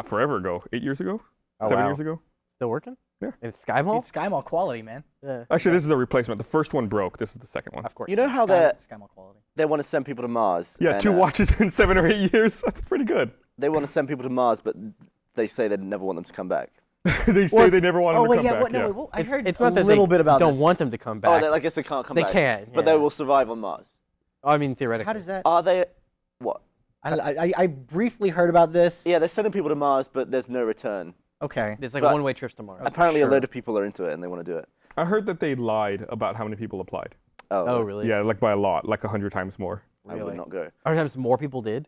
forever ago, 8 years ago, Oh, 7 wow. years ago. Still working? Yeah. And it's Sky Mall? Dude, Sky Mall quality, man. Yeah. Actually, this is a replacement. The first one broke. This is the second one. Of course. You know how Sky Mall quality. they want to send people to Mars? Yeah, and, 2 watches in 7 or 8 years. That's pretty good. They want to send people to Mars, but they say they never want them to come back. They say they never want them Oh to wait, come yeah. back. What? No, wait, I heard It's a not that little they bit about don't this. want them to come Oh, back. I guess they can't come They back. can, But yeah. they will survive on Mars. I mean, theoretically. How does that? Are they? What? I briefly heard about this. Yeah, they're sending people to Mars, but there's no return. Okay. It's like but- one-way trips to Mars. Apparently, a Sure. load of people are into it and they want to do it. I heard that they lied about how many people applied. Oh, really? Yeah, like by a lot, like 100 times more. I would not go. How many times more people did?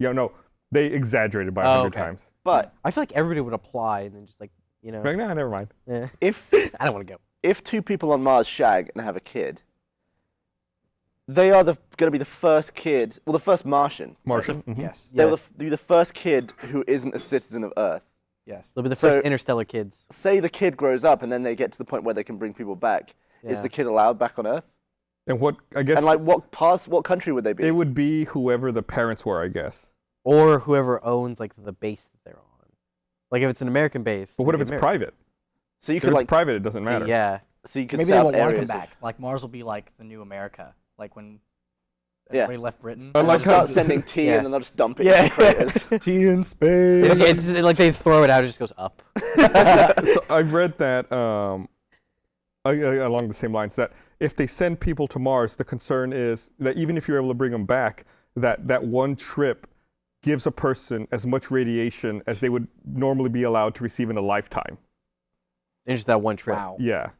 Yeah, no, they exaggerated by 100 okay. times. But I feel like everybody would apply and then just like, you know. Like, nah, never mind. Yeah. if I don't want to go. if 2 people on Mars shag and have a kid, they are going to be the first kid, well, the first Martian. Martian. Mhm. Yes. They'll be the first kid who isn't a citizen of Earth. Yes. They'll be the So- first interstellar kids. Say the kid grows up and then they get to the point where they can bring people back. Is Yeah. the kid allowed back on Earth? And what, I guess, And like, what country would they be? it would be whoever the parents were, I guess. Or whoever owns like the base that they're on. Like if it's an American base. But what if it'd it's be private? So you If could it's like, private, it doesn't matter. Yeah. so you could Maybe set they up won't want to come areas of- back. Like Mars will be like the new America. Like when Yeah. everybody left Britain. I And like they'll how- start sending tea Yeah. and then they'll just dump it Yeah. into craters. Tea in space. It's just, like they throw it out, it just goes up. So I've read that along the same lines that if they send people to Mars, the concern is that even if you're able to bring them back, that one trip gives a person as much radiation as they would normally be allowed to receive in a lifetime. In just that one trip. Wow. Yeah,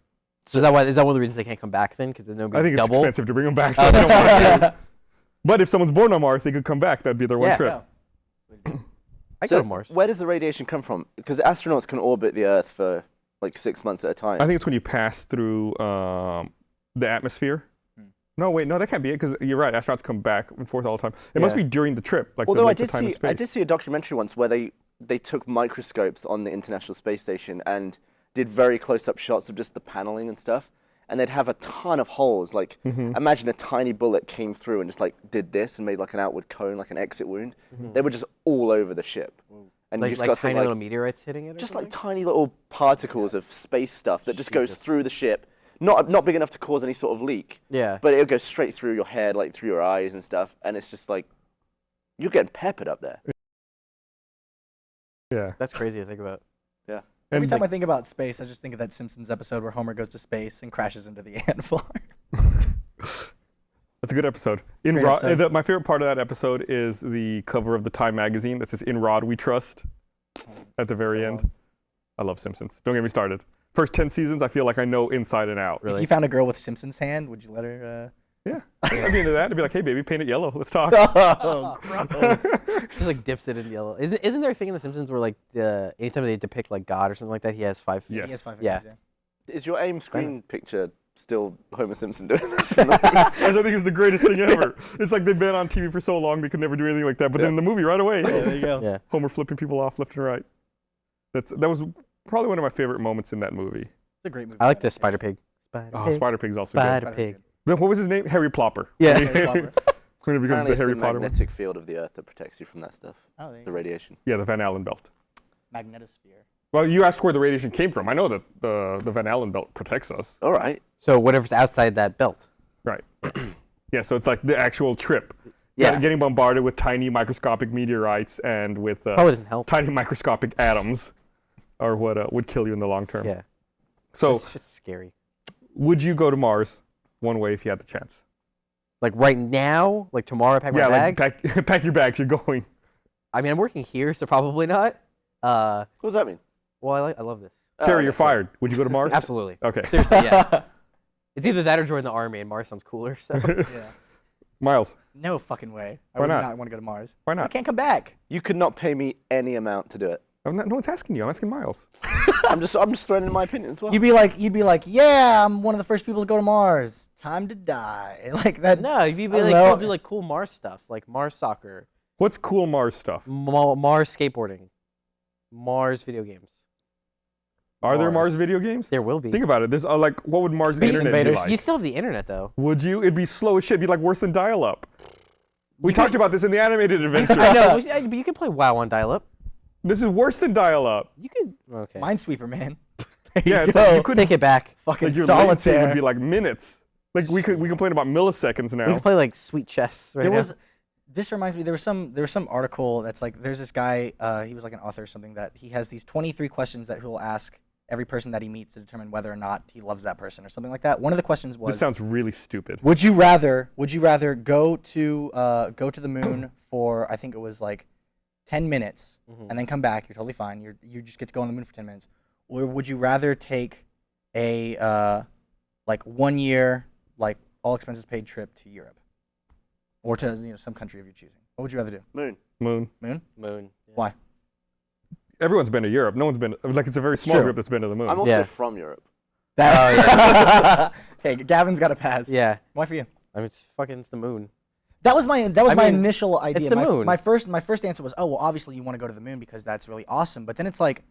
So is that one of the reasons they can't come back then? Because then they'll be I think it's double. expensive to bring them back. So Oh, I don't that's want to. But if someone's born on Mars, they could come back. That'd be their one Yeah. trip. I So go to Mars. where does the radiation come from? Because astronauts can orbit the Earth for like 6 months at a time. I think it's when you pass through the atmosphere. No, wait, no, that can't be it because you're right. Astronauts come back and forth all the time. It must Yeah. be during the trip, like Although the time of space. I did see a documentary once where they took microscopes on the International Space Station and did very close-up shots of just the paneling and stuff. And they'd have a ton of holes. Like, imagine a tiny bullet came through and just like did this and made like an outward cone, like an exit wound. They were just all over the ship. And you Like, just like got to tiny think, little like, meteorites hitting it? Or just something? like tiny little particles of space stuff that just goes Jesus. through the ship. Not big enough to cause any sort of leak. Yeah. But it'll go straight through your head, like through your eyes and stuff. And it's just like, you're getting peppered up there. Yeah. That's crazy to think about. Yeah. Every And time I think about space, I just think of that Simpsons episode where Homer goes to space and crashes into the ant farm. That's a good episode. Great episode. My favorite part of that episode is the cover of the Time magazine that says "In Rod We Trust" at the very end. I love Simpsons. Don't get me started. First 10 seasons, I feel like I know inside and out. Really? If you found a girl with Simpsons hand, would you let her Yeah, I'd be into that. I'd be like, hey, baby, paint it yellow. Let's talk. Oh, gross. Just like dips it in yellow. Isn't there a thing in The Simpsons where like anytime they depict like God or something like that, he has 5 Yes. He has 5 Yeah. fingers, Is your AIM screen picture still Homer Simpson doing this? Which I think is the greatest thing ever. It's like they've been on TV for so long they could never do anything like that, but then in the movie right away, There you go. Yeah. Homer flipping people off left and right. That was probably one of my favorite moments in that movie. It's a great movie. I like the Spider Pig. Spider Oh, Pig. Spider Pig's also Spider good. Pig. Then what was his name? Harry Plopper. Yeah. When it becomes Apparently the it's Harry the Potter one. magnetic field of the Earth that protects you from that stuff, Oh, there you the go. radiation. Yeah, the Van Allen belt. Magnetosphere. Well, you asked where the radiation came from. I know that the Van Allen belt protects us. All right. So whatever's outside that belt. Right. Yeah, so it's like the actual trip. Yeah. Getting bombarded with tiny microscopic meteorites and with Probably doesn't help. tiny microscopic atoms are what would kill you in the long term. Yeah. So It's just scary. would you go to Mars one way if you had the chance? Like right now, like tomorrow, pack my Yeah, bag. like pack your bags, you're going. I mean, I'm working here, so probably not. What does that mean? Well, I love this. Terry, okay, you're cool. fired. Would you go to Mars? Absolutely. Okay. Seriously, yeah. It's either that or join the army, and Mars sounds cooler. So Yeah. Miles, No fucking way. I Why would not? not want to go to Mars. why I not? can't come back. You could not pay me any amount to do it. No one's asking you. I'm asking Miles. I'm just throwing in my opinion as well. You'd be like, yeah, I'm one of the first people to go to Mars. Time to die. Like that. no, you'd be I don't like know. cool, do like cool Mars stuff, like Mars soccer, What's cool Mars stuff? Mars skateboarding, Mars video games. Are there Mars Mars. video games? There will be. Think about it. There's like, what would Mars Space internet be Invaders. like? You still have the internet though. Would you? It'd be slow as shit. It'd be like worse than dial-up. We talked about this in the animated adventure. I know, but you can play WoW on dial-up. This is worse than dial-up. You could. Okay. Minesweeper, man. Yeah, it's go. like you couldn't. Take it back. Fucking Like your latency solitaire. would be like minutes. Like we complain about milliseconds We now. can play like sweet chess right There now. was. This reminds me. There was some article that's like. There's this guy. He was like an author or something that he has these 23 questions that he'll ask every person that he meets to determine whether or not he loves that person or something like that. One of the questions was. This sounds really stupid. Would you rather go to the moon for I think it was like 10 minutes and then come back? You're totally fine. You just get to go on the moon for 10 minutes. Or would you rather take a like 1 year like all expenses paid trip to Europe or to some country of your choosing? What would you rather do? Moon. Moon. Moon? Moon. Yeah. Why? Everyone's been to Europe. No one's been. Like it's a very small True. group that's been to the moon. I'm also Yeah. from Europe. That, okay, Gavin's got a pass. Yeah. Why for you? I mean, it's the moon. That was my mean, initial idea. the my, moon. My first answer was, oh well, obviously you want to go to the moon because that's really awesome. But then it's like,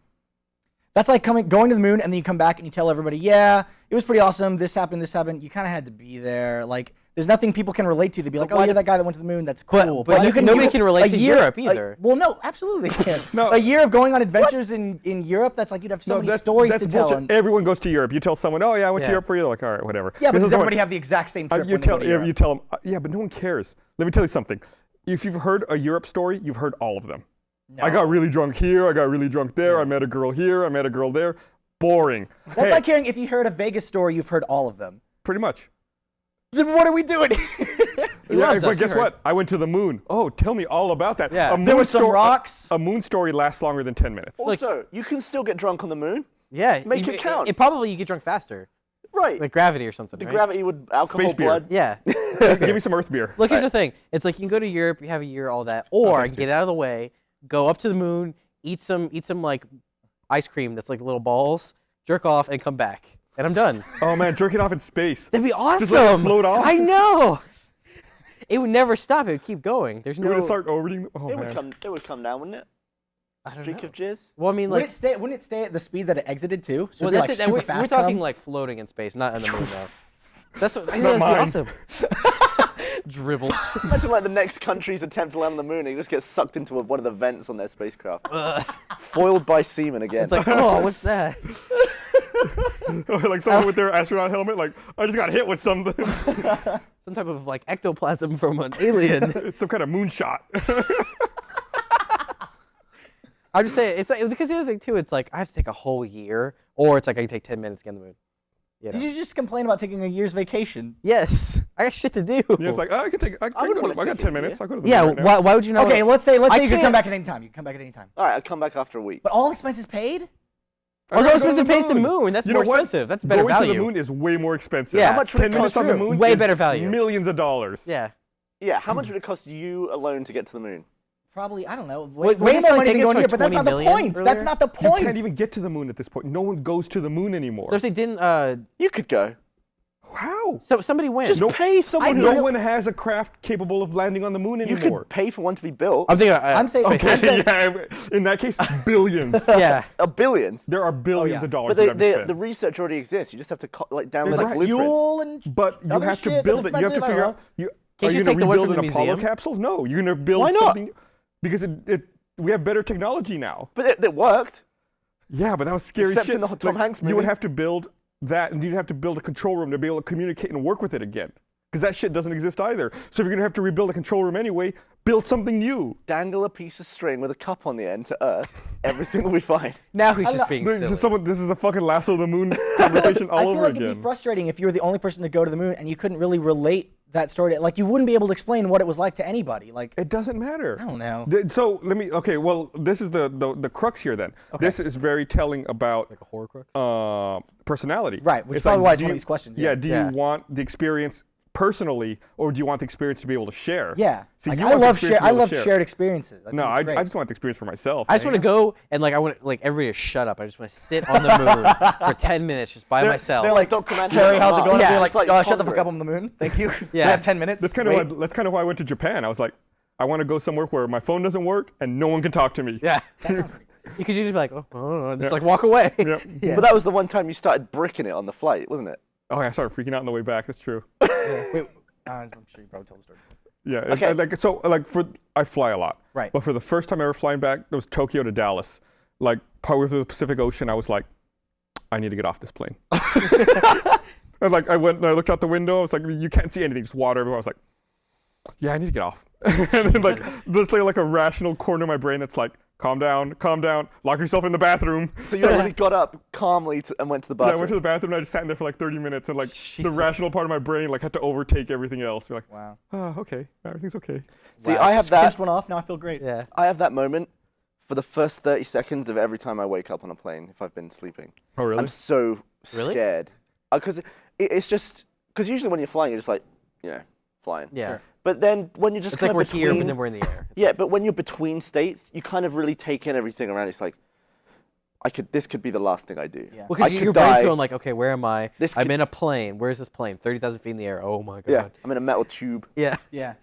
that's like going to the moon and then you come back and you tell everybody, yeah, it was pretty awesome. This happened. You kind of had to be there. Like, there's nothing people can relate to be like, oh, you're that guy that went to the moon. That's cool. but nobody can relate to Europe either. Well, no, absolutely can't. No. A year of going on adventures in Europe, that's like you'd have so many stories that's to tell. bullshit. And, Everyone goes to Europe. You tell someone, oh yeah, I went to Yeah. Europe for you. They're like, all right, whatever. yeah, but This does is someone- everybody have the exact same trip? you when they tell go to Europe? you tell them, yeah, but no one cares. Let me tell you something. If you've heard a Europe story, you've heard all of them. No. I got really drunk here. I got really drunk there. I met a girl here. I met a girl there. Boring. That's Hey, like hearing if you heard a Vegas story, you've heard all of them. pretty much. Then what are we doing? Yeah, loves but us, guess you heard. what? I went to the moon. Oh, tell me all about that. Yeah. A There moon was some rocks. A moon story lasts longer than 10 minutes. Also, you can still get drunk on the moon. Yeah. Make it count. It probably you get drunk faster, Right. like gravity or something. the right? gravity would alcohol Space beer. blood. Yeah. Give me some Earth beer. Look, here's the thing. It's like you can go to Europe, you have a year, all that, or thanks, get out of the way, go up to the moon, eat some like ice cream that's like little balls, jerk off, and come back, and I'm done. Oh man, jerking off in space. That'd be awesome. Just let it float off? I know. It would never stop. It would keep going. There's We're no. gonna start orbiting. Oh It man. would come down, wouldn't it? don't Streak know. of jizz. Well, I mean, like, Wouldn't it stay at the speed that it exited too? So well, it'd be that's like it. super We're fast talking come? like floating in space, not on the moon though. That's what. I Not know, mine. that'd be awesome. Dribble. Imagine like the next country's attempt to land on the moon, and it just gets sucked into one of the vents on their spacecraft. Foiled by semen again. It's like, oh, what's that? Or like someone with their astronaut helmet, like I just got hit with something. Some type of like ectoplasm from an alien. It's some kind of moonshot. I'm just saying, it's like, because the other thing too, it's like I have to take a whole year, or it's like I can take 10 minutes to get on the moon. You know? Did you just complain about taking a year's vacation? Yes, I got shit to do. Yeah, it's like I can take. I wouldn't wanna got take 10 it, minutes. yeah. I'll go to the Yeah, moon right now. why would you not? Okay, let's say I you can come can't- back at any time. You can come back at any time. All right, I'll come back after a week. But all expenses paid? Oh, so expensive pays the moon. That's You more know what? expensive. That's better Going value. to the moon is way more expensive. Yeah. How much would 10 it minutes cost on the you? moon Way is better value. millions of dollars. Yeah. Yeah, how much would it cost you alone to get to the moon? Probably, I don't know. Wait, Way did more they money take than us going for here, but that's 20 not the million point. earlier? That's not the You point. can't even get to the moon at this point. No one goes to the moon anymore. So if they didn't, You could go. How? so somebody went. Just pay someone who... No one has a craft capable of landing on the moon You anymore. could pay for one to be built. I'm thinking. I'm saying- space Okay. station. Yeah, in that case, billions. Yeah. Billions. There are billions yeah. of dollars But that have been spent. the research already exists. You just have to download There's the like blueprint. fuel and But you other have to shit build that's it. You have to expensive, I figure don't out. Are Can't you you just going take to the word rebuild from an the Apollo museum? capsule? No, you're going to build Why not? something. Because we have better technology now. But it worked. Yeah, but that was scary Except shit. in the Tom Hanks You would movie. have to build that, and you'd have to build a control room to be able to communicate and work with it again. Because that shit doesn't exist either. So if you're going to have to rebuild a control room anyway, build something new. Dangle a piece of string with a cup on the end to Earth. Everything will be fine. Now he's I just don't- being This silly. is the fucking lasso of the moon conversation all I feel over like again. it'd be frustrating if you were the only person to go to the moon and you couldn't really relate that story. Like you wouldn't be able to explain what it was like to anybody. Like It doesn't matter. I don't know. So let me. Okay, well, this is the crux here. Then this is very telling about Like a horror crux? personality. Right, which It's is probably why it's do one of you- these questions, Yeah. yeah. Do Yeah. you want the experience personally, or do you want the experience to be able to share? Yeah. See, Like, you I want the love experience to be I able love to share. shared experiences. I think No, it's I great. just want the experience for myself. I just want to go and like I want like everybody to shut up. I just want to sit on the moon for 10 minutes just by myself. They're like Dr. Manhattan. Carrie, how's it going? Yeah. You're It's like, shut the fuck pondering. up on the moon. Thank you. Yeah. I have 10 minutes. That's kind of why I went to Japan. I was like, I want to go somewhere where my phone doesn't work and no one can talk to me. yeah. Because you just be like, oh, just like walk away. Yep. Yeah. But that was the one time you started bricking it on the flight, wasn't it? Oh, I started freaking out on the way back. That's true. Wait, I'm sure you probably told the story. Yeah. Okay. I fly a lot. Right. But for the first time ever flying back, it was Tokyo to Dallas. Like partway through the Pacific Ocean, I was like, I need to get off this plane. And like I went and I looked out the window. I was like, you can't see anything, just water everywhere. I was like, yeah, I need to get off. And then like there's like a rational corner of my brain that's like, calm down, lock yourself in the bathroom. So you actually got up calmly and went to the Yeah, I bathroom. went to the bathroom and I just sat in there for like 30 minutes and like the rational part of my brain like had to overtake everything else. You're like, Wow. oh, okay, everything's okay. See, I have Just that. pinched one off. Now I feel great. Yeah. I have that moment for the first 30 seconds of every time I wake up on a plane if I've been sleeping. Oh, really? I'm so Really? scared. Because it's just, because usually when you're flying, you're just like, flying. Yeah. Sure. But then when you're just It's kind like we're of here, between, but then we're in the air. yeah, but when you're between states, you kind of really take in everything around. It's like, this could be the last thing I do. Yeah. Well, because I your could brain's die. going like, okay, where am I? This I'm could- in a plane. Where's this plane? 30,000 feet in the air. Oh my god. Yeah, I'm in a metal tube. Yeah. Yeah.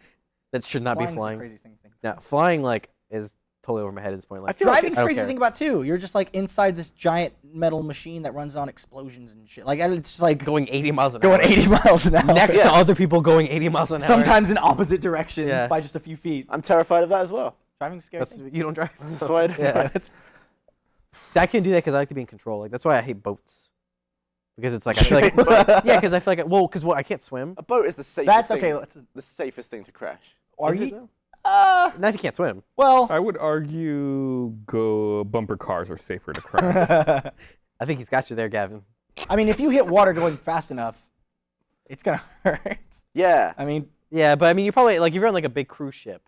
That should not be Flying's the flying. craziest thing to think. No, flying like is totally over my head at this point. Like, I feel like Driving's I don't crazy to care. think about too. You're just like inside this giant metal machine that runs on explosions and shit. Like it's just like going 80 miles an going hour. 80 miles an hour. Next Yeah. to other people going 80 miles an hour. Sometimes in opposite directions Yeah. by just a few feet. I'm terrified of that as well. Driving's a scary. That's, thing. you don't drive. That's why I don't Yeah. drive. See, I can't do that because I like to be in control. Like that's why I hate boats. Because it's like I feel like yeah, because I feel like I can't swim. A boat is the safest. That's thing, okay. the safest thing to crash. Are Is it you? though? Not if you can't swim. Well, I would argue bumper cars are safer to crash. I think he's got you there, Gavin. I mean, if you hit water going fast enough, it's gonna hurt. Yeah. I mean, Yeah, but I mean, you're probably like if you're on like a big cruise ship,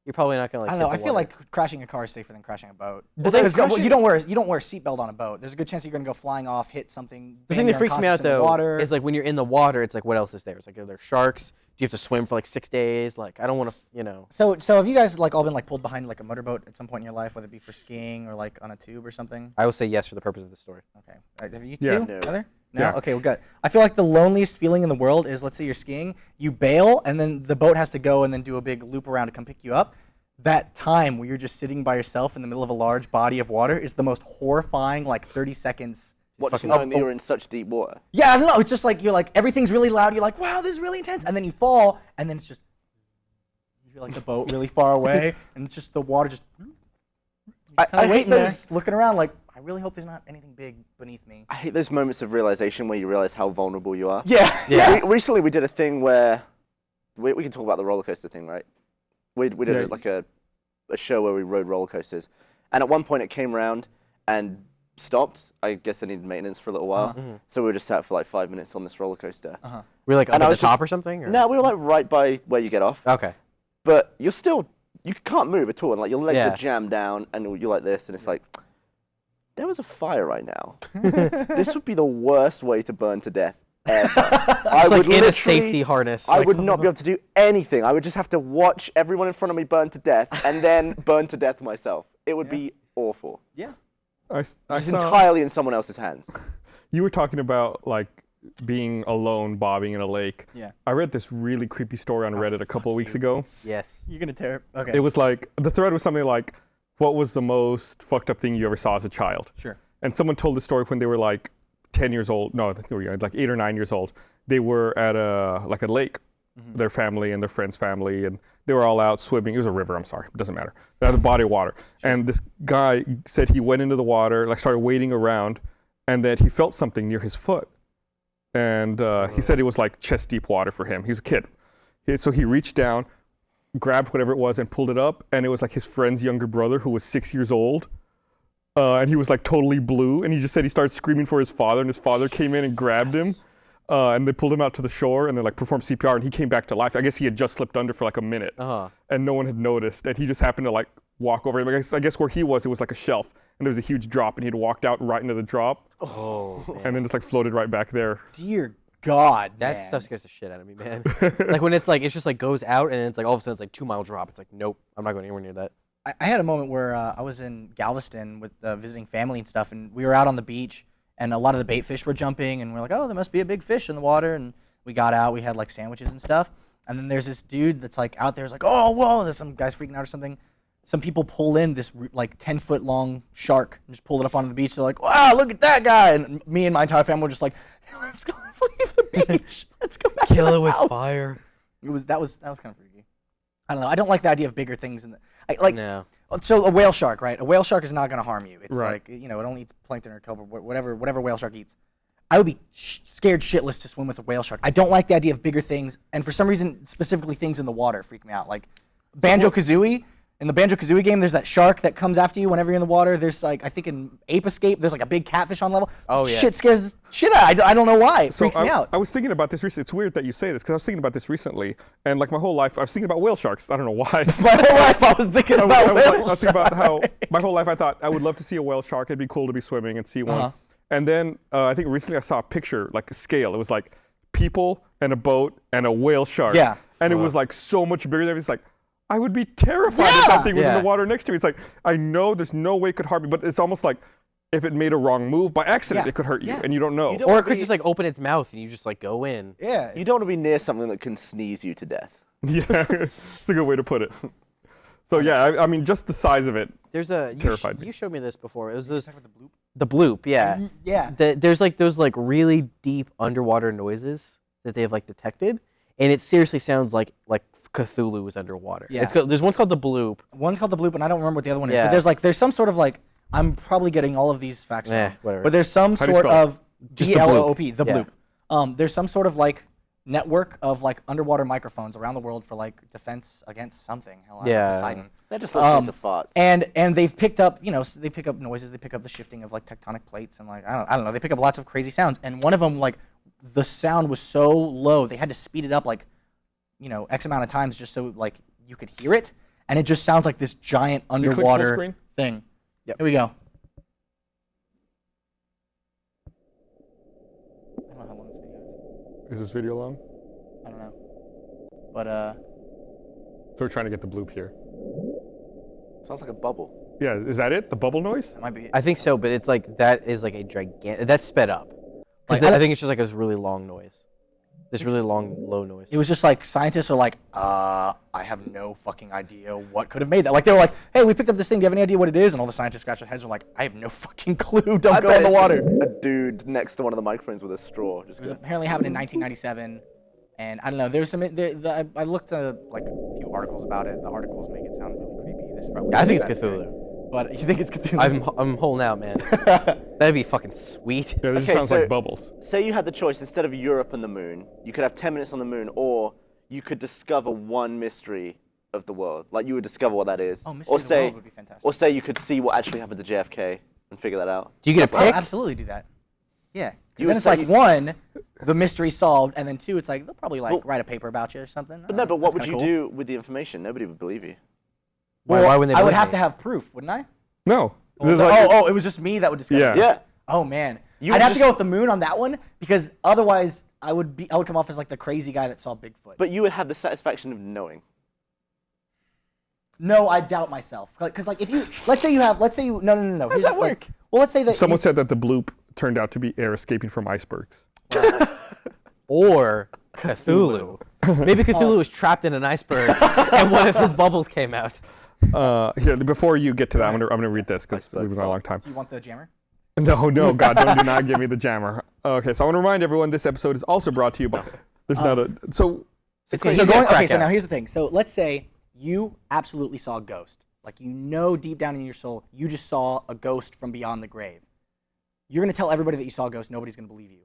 you're probably not gonna like. I don't know. hit I the feel water. like crashing a car is safer than crashing a boat. The thing- Because, well, crashing- you don't wear a seatbelt on a boat. There's a good chance you're gonna go flying off, hit something. The bang thing that your freaks me out unconscious in the though water. is like when you're in the water, it's like what else is there? It's like are there sharks? Do you have to swim for like 6 days? Like I don't want to, you know. So have you guys like all been like pulled behind like a motorboat at some point in your life, whether it be for skiing or like on a tube or something? I will say yes for the purpose of the story. Okay. All right, have you Yeah. two? No. Heather? No? Yeah. Okay, well, good. I feel like the loneliest feeling in the world is, let's say you're skiing, you bail, and then the boat has to go and then do a big loop around to come pick you up. That time where you're just sitting by yourself in the middle of a large body of water is the most horrifying, like 30 seconds. What, just fucking- knowing that you're in such deep water? Yeah, I don't know. It's just like, you're like, everything's really loud. You're like, wow, this is really intense. And then you fall, and then it's just, you feel like the boat really far away, and it's just the water just I waiting hate there, those. just looking around like, I really hope there's not anything big beneath me. I hate those moments of realization where you realize how vulnerable you are. Yeah. Yeah. Recently, we did a thing where we can talk about the roller coaster thing, right? We did Yeah. like a show where we rode roller coasters, and at one point it came around and stopped. I guess they needed maintenance for a little while, so we were just sat for like 5 minutes on this roller coaster. We're like up And I at the was just- top or something. Or? No, we were like right by where you get off, Okay. but you can't move at all, and like your legs Yeah. are jammed down, and you're like this, and it's like there was a fire right now, this would be the worst way to burn to death ever. I It's like would in a literally- safety harness. I like- would not be able to do anything. I would just have to watch everyone in front of me burn to death and then burn to death myself. It would be awful. Yeah. I It's saw, entirely in someone else's hands. you were talking about like being alone bobbing in a lake. Yeah. I read this really creepy story on Reddit a couple of weeks ago. Yes. You're gonna tear. Okay. It was like, the thread was something like, what was the most fucked up thing you ever saw as a child? Sure. And someone told the story when they were like 10 years old. No, I think they were young, like 8 or 9 years old. They were at a lake, their family and their friend's family, and they were all out swimming. It was a river, I'm sorry, it doesn't matter. They had a body of water. And this guy said he went into the water, like started wading around, and that he felt something near his foot. And he said it was like chest deep water for him. He was a kid. So he reached down, grabbed whatever it was and pulled it up, and it was like his friend's younger brother who was 6 years old. And he was like totally blue, and he just said he started screaming for his father, and his father came in and grabbed him. And they pulled him out to the shore, and they like performed CPR, and he came back to life. I guess he had just slipped under for like a minute, and no one had noticed. And he just happened to like walk over him. I guess where he was, it was like a shelf, and there was a huge drop, and he'd walked out right into the drop, Oh, man. and then just like floated right back there. Dear God. That man. stuff scares the shit out of me, man. Like when it's like, it's just like goes out and it's like all of a sudden it's like 2 mile drop. It's like, nope, I'm not going anywhere near that. I had a moment where I was in Galveston with visiting family and stuff, and we were out on the beach, and a lot of the bait fish were jumping, and we're like, oh, there must be a big fish in the water, and we got out, we had like sandwiches and stuff, and then there's this dude that's like out there, is like, oh, whoa, there's some guys freaking out or something. Some people pull in this like 10-foot long shark and just pull it up onto the beach. They're like, wow, look at that guy, and me and my entire family were just like, let's leave the beach. Let's go back to the house. That was kind of freaky. I don't know. I don't like the idea of bigger things in the No. So a whale shark, right? A whale shark is not going to harm you. It's Right. like, it only eats plankton or kelp or whatever whale shark eats. I would be scared shitless to swim with a whale shark. I don't like the idea of bigger things, and for some reason, specifically things in the water freak me out. Like Banjo-Kazooie. In the Banjo-Kazooie game, there's that shark that comes after you whenever you're in the water. There's like, I think in Ape Escape, there's like a big catfish on level. Oh, yeah. Shit scares the shit out. I don't know why. It freaks me out. I was thinking about this recently. It's weird that you say this, because I was thinking about this recently, and like my whole life, I was thinking about whale sharks. I don't know why. My whole life I was thinking about I whale was thinking about how my whole life I thought I would love to see a whale shark. It'd be cool to be swimming and see one. And then I think recently I saw a picture, like a scale. It was like people and a boat and a whale shark. Yeah. And it was like so much bigger than it's like, I would be terrified if that thing was in Yeah. the water next to me. It's like, I know there's no way it could harm me, but it's almost like if it made a wrong move by accident, Yeah. it could hurt you, Yeah. and you don't know. You don't Or it wanna could be- just like open its mouth and you just like go in. Yeah. You don't want to be near something that can sneeze you to death. Yeah, it's a good way to put it. So yeah, I mean, just the size of it. There's a Terrified me. you showed me this before. It was this the bloop, yeah. Yeah. There's like those like really deep underwater noises that they have like detected, and it seriously sounds like Cthulhu is underwater. Yeah. There's one's called the bloop. One's called the bloop, and I don't remember what the other one is. Yeah. But there's some sort of like, I'm probably getting all of these facts wrong. Whatever. But there's some How do you sort spell it? of Just the bloop. BLOOP, the Yeah. bloop. There's some sort of like network of like underwater microphones around the world for like defense against something. Hell, I don't know, Yeah. Poseidon. They're just little things of farts. And they've picked up, so they pick up noises, they pick up the shifting of like tectonic plates, and like I don't know, they pick up lots of crazy sounds. And one of them, like, the sound was so low they had to speed it up like, X amount of times just so like you could hear it, and it just sounds like this giant you click full underwater screen? thing. Yep. Here we go. I don't know how long this video is. Is this video long? I don't know, but So we're trying to get the bloop here. Sounds like a bubble. Yeah, is that it? The bubble noise? that might be. I think so, but it's like that is like a gigantic. That's sped up. Like, I think it's just like this really long noise. This really long, low noise. It was just like scientists are like, I have no fucking idea what could have made that. Like they were like, hey, we picked up this thing. Do you have any idea what it is? And all the scientists scratch their heads and were like, I have no fucking clue. Don't I go bet in the it's water. just a dude next to one of the microphones with a straw. Just It was go. apparently happened in 1997, and I don't know. There's some. I looked at like a few articles about it. The articles make it sound really creepy. This is probably I think it's that's Cthulhu. scary. But you think it's Cthulhu? I'm holding out, man. That'd be fucking sweet. Yeah, this Okay, sounds so- like bubbles. Say you had the choice instead of Europe and the moon, you could have 10 minutes on the moon, or you could discover one mystery of the world. Like you would discover what that is. Oh, mystery of the world would be fantastic. Or say you could see what actually happened to JFK and figure that out. Do you get a I'll pick? absolutely do that. Yeah. 'Cause You then would it's say like you- one, the mystery solved, and then two, it's like they'll probably like Well- write a paper about you or something. But no, but what That's would you kinda cool. do with the information? Nobody would believe you. Why Well, wouldn't they I would believe have me? to have proof, wouldn't I? No, It was just me that would discover. Yeah. Yeah. Oh man, You I'd would have to just- go with the moon on that one because otherwise I would come off as like the crazy guy that saw Bigfoot. But you would have the satisfaction of knowing. No, I doubt myself. Because like if you, let's say you, no. How does that work? Well, let's say that Someone said that the bloop turned out to be air escaping from icebergs. Or Cthulhu. Maybe Cthulhu was trapped in an iceberg, and one of his bubbles came out. Here, before you get to that, I'm gonna read this because we've been going a long time. You want the jammer? No, God, do not give me the jammer. Okay, so I want to remind everyone this episode is also brought to you by. There's not a so. It's So easy to crack so out. now here's the thing. So let's say you absolutely saw a ghost. Like you know deep down in your soul, you just saw a ghost from beyond the grave. You're gonna tell everybody that you saw a ghost. Nobody's gonna believe you.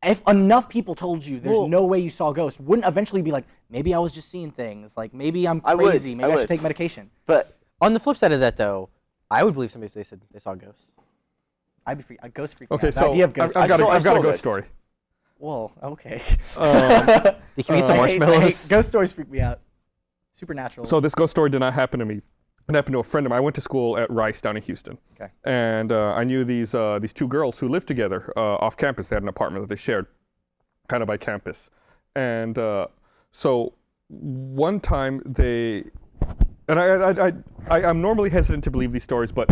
If enough people told you there's no way you saw a ghost, wouldn't eventually be like, maybe I was just seeing things. Like maybe I'm I would, crazy. Maybe I should would. take medication. But On the flip side of that, though, I would believe somebody if they said they saw ghosts. I'd be free. A ghost freak me Okay, out. The so idea of ghosts. I've got I a saw ghost ghosts. story. Whoa. Okay. Did you eat some I hate marshmallows? ghost stories freak me out. Supernatural. So this ghost story did not happen to me. It happened to a friend of mine. I went to school at Rice down in Houston. Okay. And I knew these two girls who lived together off campus. They had an apartment that they shared, kind of by campus. And so one time they, and I'm normally hesitant to believe these stories, but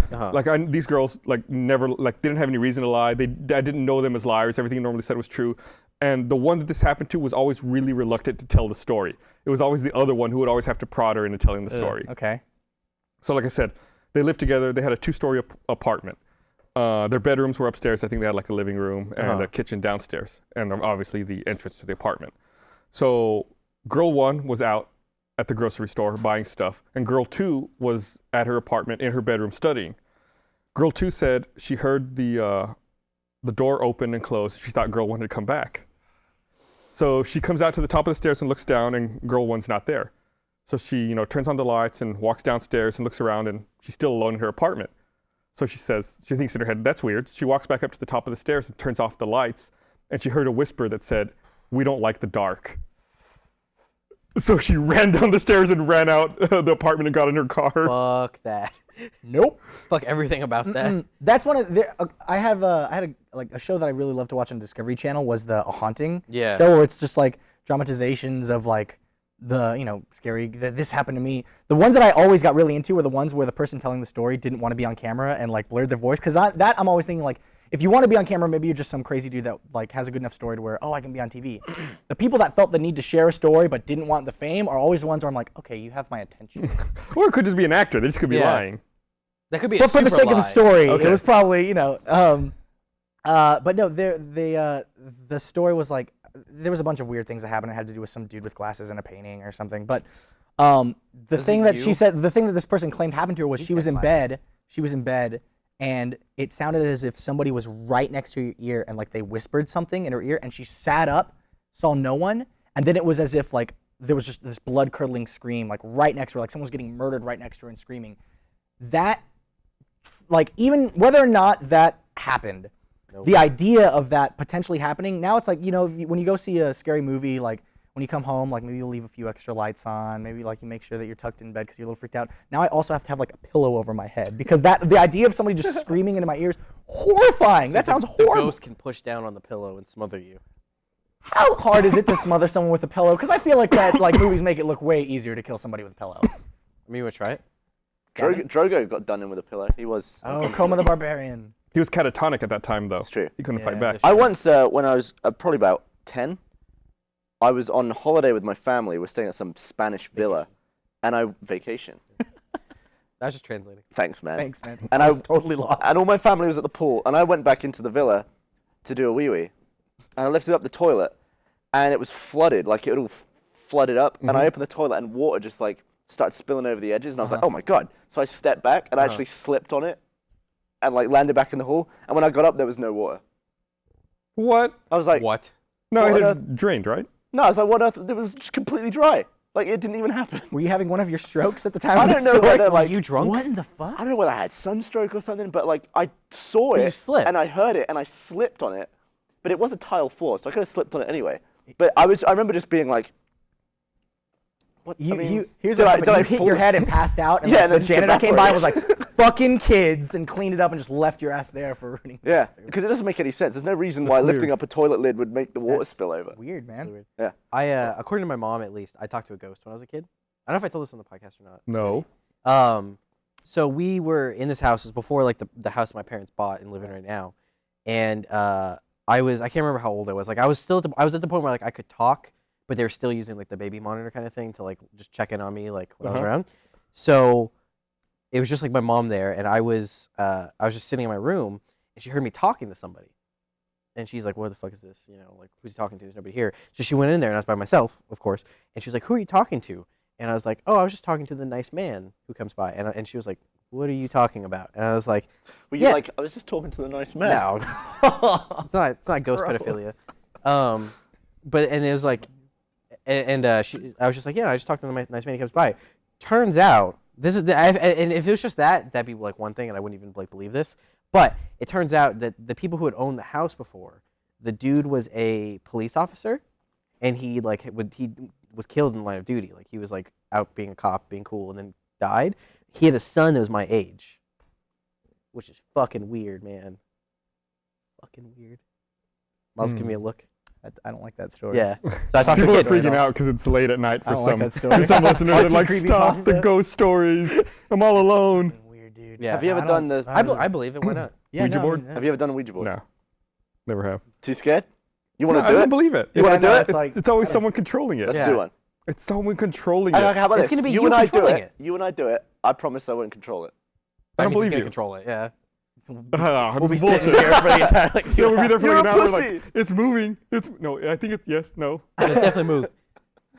these girls never didn't have any reason to lie. I didn't know them as liars. Everything they normally said was true. And the one that this happened to was always really reluctant to tell the story. It was always the other one who would always have to prod her into telling the story. Okay. So like I said, they lived together. They had a 2-story apartment. Their bedrooms were upstairs. I think they had like a living room and a kitchen downstairs, and obviously the entrance to the apartment. So girl 1 was out at the grocery store buying stuff, and girl 2 was at her apartment in her bedroom studying. Girl 2 said she heard the door open and close. She thought girl 1 had come back. So she comes out to the top of the stairs and looks down, and girl 1's not there. So she, turns on the lights and walks downstairs and looks around, and she's still alone in her apartment. So she thinks in her head, that's weird. She walks back up to the top of the stairs and turns off the lights, and she heard a whisper that said, "We don't like the dark." So she ran down the stairs and ran out the apartment and got in her car. Fuck that. Nope. Fuck everything about that. That's one of I had a show that I really loved to watch on Discovery Channel was the A Haunting Yeah. show where it's just like dramatizations of like the scary this happened to me. The ones that I always got really into were the ones where the person telling the story didn't want to be on camera and like blurred their voice because I'm always thinking like if you want to be on camera, maybe you're just some crazy dude that like has a good enough story to where I can be on TV. The people that felt the need to share a story but didn't want the fame are always the ones where I'm like, okay, you have my attention. Or it could just be an actor. They just could be lying. That could be But for the sake of the story, Okay. it was probably, but no, the story was like, there was a bunch of weird things that happened. It had to do with some dude with glasses and a painting or something. But the thing that she said, the thing that this person claimed happened to her was she was in bed, and it sounded as if somebody was right next to her ear and like they whispered something in her ear, and she sat up, saw no one, and then it was as if like there was just this blood-curdling scream like right next to her, like someone was getting murdered right next to her and screaming. That, like, even whether or not that happened, the idea of that potentially happening, now it's like, when you go see a scary movie, like when you come home, like maybe you'll leave a few extra lights on, maybe like you make sure that you're tucked in bed because you're a little freaked out. Now I also have to have like a pillow over my head because the idea of somebody just screaming into my ears, horrifying. That sounds The horrible. ghost can push down on the pillow and smother you. How hard is it to smother someone with a pillow? Because I feel like that like movies make it look way easier to kill somebody with a pillow. I mean, you want to try it? Drogo got done in with a pillow. He was. Oh, Coma the Barbarian. He was catatonic at that time, though. That's true. He couldn't fight Yeah. back. I once, when I was probably about 10, I was on holiday with my family. We're staying at some Spanish villa, and vacation. I was just translating. Thanks, man. Thanks, man. And I was totally lost. And all my family was at the pool, and I went back into the villa to do a wee-wee, and I lifted up the toilet, and it was flooded, like it all flooded up, and I opened the toilet, and water just like started spilling over the edges, and I was like, oh my god. So I stepped back, and I actually slipped on it, and like landed back in the hole, and when I got up, there was no water. What? I was like, What? No, What it on had drained, right? no, I was like, what earth? It was just completely dry. Like, it didn't even happen. Were you having one of your strokes at the time? I of don't this know story? whether, like, you drunk? What in the fuck? I don't know whether I had sunstroke or something, but like, I saw You it, slipped. and I heard it, and I slipped on it, but it was a tile floor, so I could have slipped on it anyway. But I remember just being like, Here's did what I- happened. did I You hit fall your head and passed out, and Yeah, like, and the then just janitor came by and was evaporated. like, "Fucking kids," and cleaned it up and just left your ass there for ruining. Yeah, because it doesn't make any sense. There's no reason why lifting weird. up a toilet lid would make the water spill over. Weird, man. Weird. Yeah. According to my mom, at least, I talked to a ghost when I was a kid. I don't know if I told this on the podcast or not. No. So we were in this house. It was before like the house my parents bought and live in right now, and I can't remember how old I was. Like I was at the point where like I could talk, but they were still using like the baby monitor kind of thing to like just check in on me like when I was around. So it was just like my mom there, and I was just sitting in my room, and she heard me talking to somebody, and she's like, "What the fuck is this? You know, like who's he talking to? There's nobody here." So she went in there, and I was by myself, of course, and she's like, "Who are you talking to?" And I was like, "Oh, I was just talking to the nice man who comes by," and she was like, "What are you talking about?" And I was like, Were you like, I was just talking to the nice man? "No, it's not ghost pedophilia." But it was like, I was just like, "Yeah, I just talked to the nice man who comes by." Turns out this is and if it was just that'd be like one thing, and I wouldn't even like believe this. But it turns out that the people who had owned the house before, the dude was a police officer, and he was killed in the line of duty. Like he was like out being a cop, being cool, and then died. He had a son that was my age, which is fucking weird, man. Fucking weird. Miles, give me a look. I don't like that story. Yeah. So I talked to People a are kid. freaking out because it's late at night for I don't like some that story. for some listeners. They're Artsy like, creepy "Stop pasta." the ghost stories. I'm all alone." Weird, dude. Yeah. Have you ever done the? I believe it. Why not? Yeah, Ouija no, board? yeah. Have you ever done a Ouija board? No, never have. Too scared? You want No, to I do don't it? believe it. You wanna It's- do it? It's like- It's always someone controlling it. Let's Yeah. do one. It's someone controlling Okay, it. how about It's this? gonna be you you and I do controlling it. it. You and I do it. I promise I won't control it. I don't He's believe gonna you. control it. Yeah. We'll be It's sitting bullshit. here for the entire like. Yeah, we'll be there for You're like an a hour. pussy. Like, it's moving. It's no. I think it's yes. No. It's definitely moved.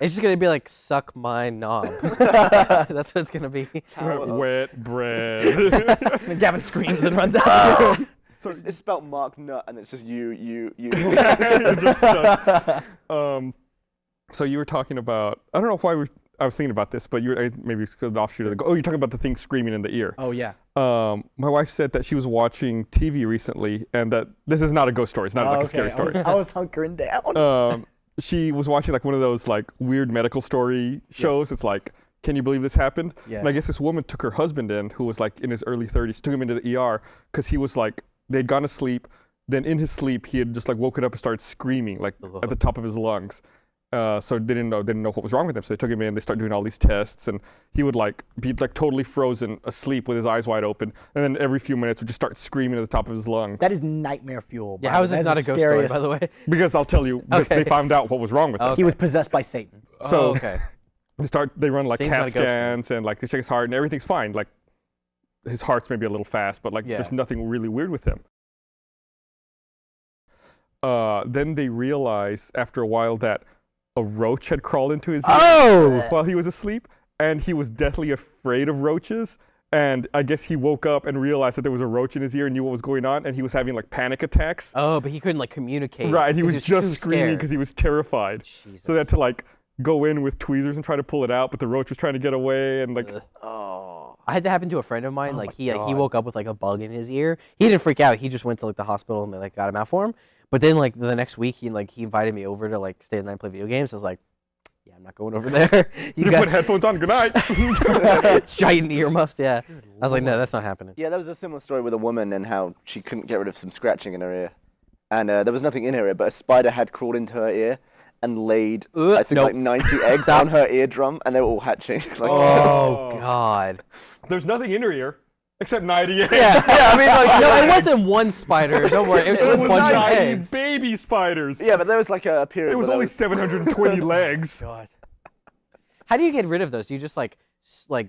It's just gonna be like suck my knob. That's what it's gonna be. Wet bread. And Gavin screams and runs out. So It's spelled Mark Nut, and it's just you. you're just stuck. So you were talking about. I don't know why I was thinking about this, but maybe it's because of the offshoot of the. Oh, you're talking about the thing screaming in the ear. Oh yeah. My wife said that she was watching TV recently, and that this is not a ghost story. It's not like a scary story. I was hunkering down. She was watching like one of those like weird medical story shows. It's like, can you believe this happened? Yeah. And I guess this woman took her husband in, who was like in his early 30s, took him into the ER because he was like, they'd gone to sleep. Then in his sleep, he had just like woken up and started screaming like at the top of his lungs. So they didn't know what was wrong with him. So they took him in. They started doing all these tests, and he would like be like totally frozen asleep with his eyes wide open, and then every few minutes would just start screaming at the top of his lungs. That is nightmare fuel. Yeah. bro. How is That this not a the ghost story, scariest- by the way? Because I'll tell you, because Okay. they found out what was wrong with him. He was possessed by Satan. So Oh, okay. they run like Satan's not CAT a ghost story. scans and like they check his heart and everything's fine. Like his heart's maybe a little fast, but like Yeah. there's nothing really weird with him. Then they realized after a while that a roach had crawled into his ear while he was asleep, and he was deathly afraid of roaches. And I guess he woke up and realized that there was a roach in his ear and knew what was going on, and he was having like panic attacks. Oh, but he couldn't like communicate. Right, he 'cause was just too screaming scared. because he was terrified. Jesus. So they had to like go in with tweezers and try to pull it out, but the roach was trying to get away, and like Oh. I had that happen to a friend of mine. Like he God. woke up with like a bug in his ear. He didn't freak out. He just went to like the hospital and they like got him out for him. But then like the next week he invited me over to like stay the night and play video games. I was like, yeah, I'm not going over there. you put headphones on. Good night. giant earmuffs. Yeah. I was like, no, that's not happening. Yeah, there was a similar story with a woman and how she couldn't get rid of some scratching in her ear. And there was nothing in her ear, but a spider had crawled into her ear and laid, I think, Nope. like 90 eggs on her eardrum, and they were all hatching. Like, Oh God. There's nothing in her ear except 90 eggs. Yeah. I mean, like, no, it wasn't one spider. Don't worry. It was It just was a bunch of 90 eggs. baby spiders. Yeah, but there was like a period It was where only there 720 legs. God. How do you get rid of those? Do you just like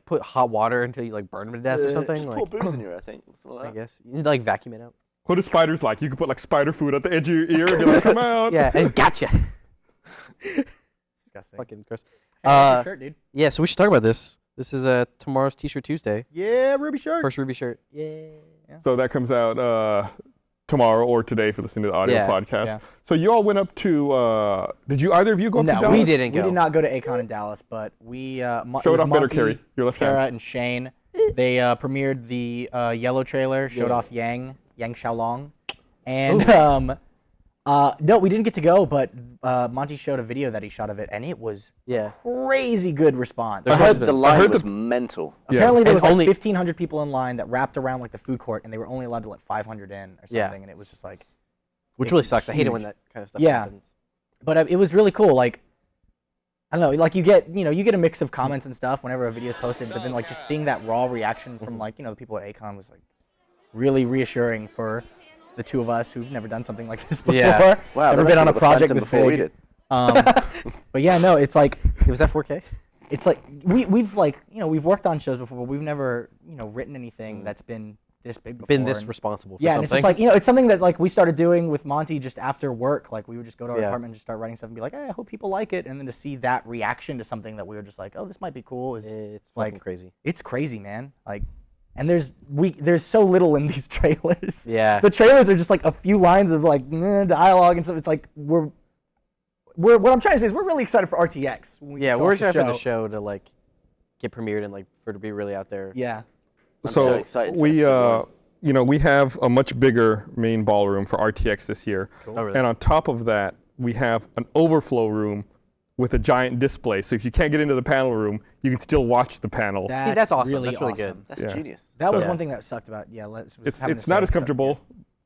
put hot water until you like burn them to death or something? Just like, pour booze in your ear, I think. Something like I that. guess you need to like vacuum it out. What are spiders like? You could put like spider food at the edge of your ear and be like, come out. Yeah, and gotcha. Disgusting. Fucking gross. Your shirt, dude. Yeah, so we should talk about this. This is tomorrow's T-shirt Tuesday. Yeah, Ruby shirt. First Ruby shirt. Yeah. So that comes out tomorrow or today if you're listening to the audio Yeah, podcast. yeah. So you all went up to, did you either of you go up to No, Dallas? we didn't We go. did not go to Akon in Dallas, but we it Show was it off better, Monty, Kerry. Your left Kara, hand. and Shane. They premiered the Yellow trailer, showed off Yang Xiaolong, and No, we didn't get to go, but Monty showed a video that he shot of it, and it was crazy good response. I heard the line was mental. Apparently there was like only 1,500 people in line that wrapped around like the food court, and they were only allowed to let 500 in or something, and it was just like, which really sucks. I hate it when that kind of stuff happens. But it was really cool. Like, I don't know, like you get a mix of comments and stuff whenever a video is posted, but then like just seeing that raw reaction from like the people at Acon was like really reassuring for the two of us who've never done something like this before. Yeah. Wow, never been on a project this big. We did. But yeah, no, it's like Was that 4K? it's like we've like we've worked on shows before, but we've never written anything that's been this big before. Been this responsible for yeah, something. and it's just like it's something that like we started doing with Monty just after work. Like we would just go to our apartment and just start writing stuff and be like, hey, I hope people like it, and then to see that reaction to something that we were just like, oh, this might be cool. It's like fucking crazy. It's crazy, man. Like. And there's so little in these trailers. Yeah. The trailers are just like a few lines of like dialogue and stuff. It's like we're what I'm trying to say is we're really excited for RTX. We're excited for the show to like get premiered and like for it to be really out there. Yeah. I'm so excited. We we have a much bigger main ballroom for RTX this year. Cool. Oh, really? And on top of that, we have an overflow room with a giant display. So if you can't get into the panel room, you can still watch the panel. That's awesome. Really That's really awesome. good. That's genius. That was one thing that sucked about It's not as comfortable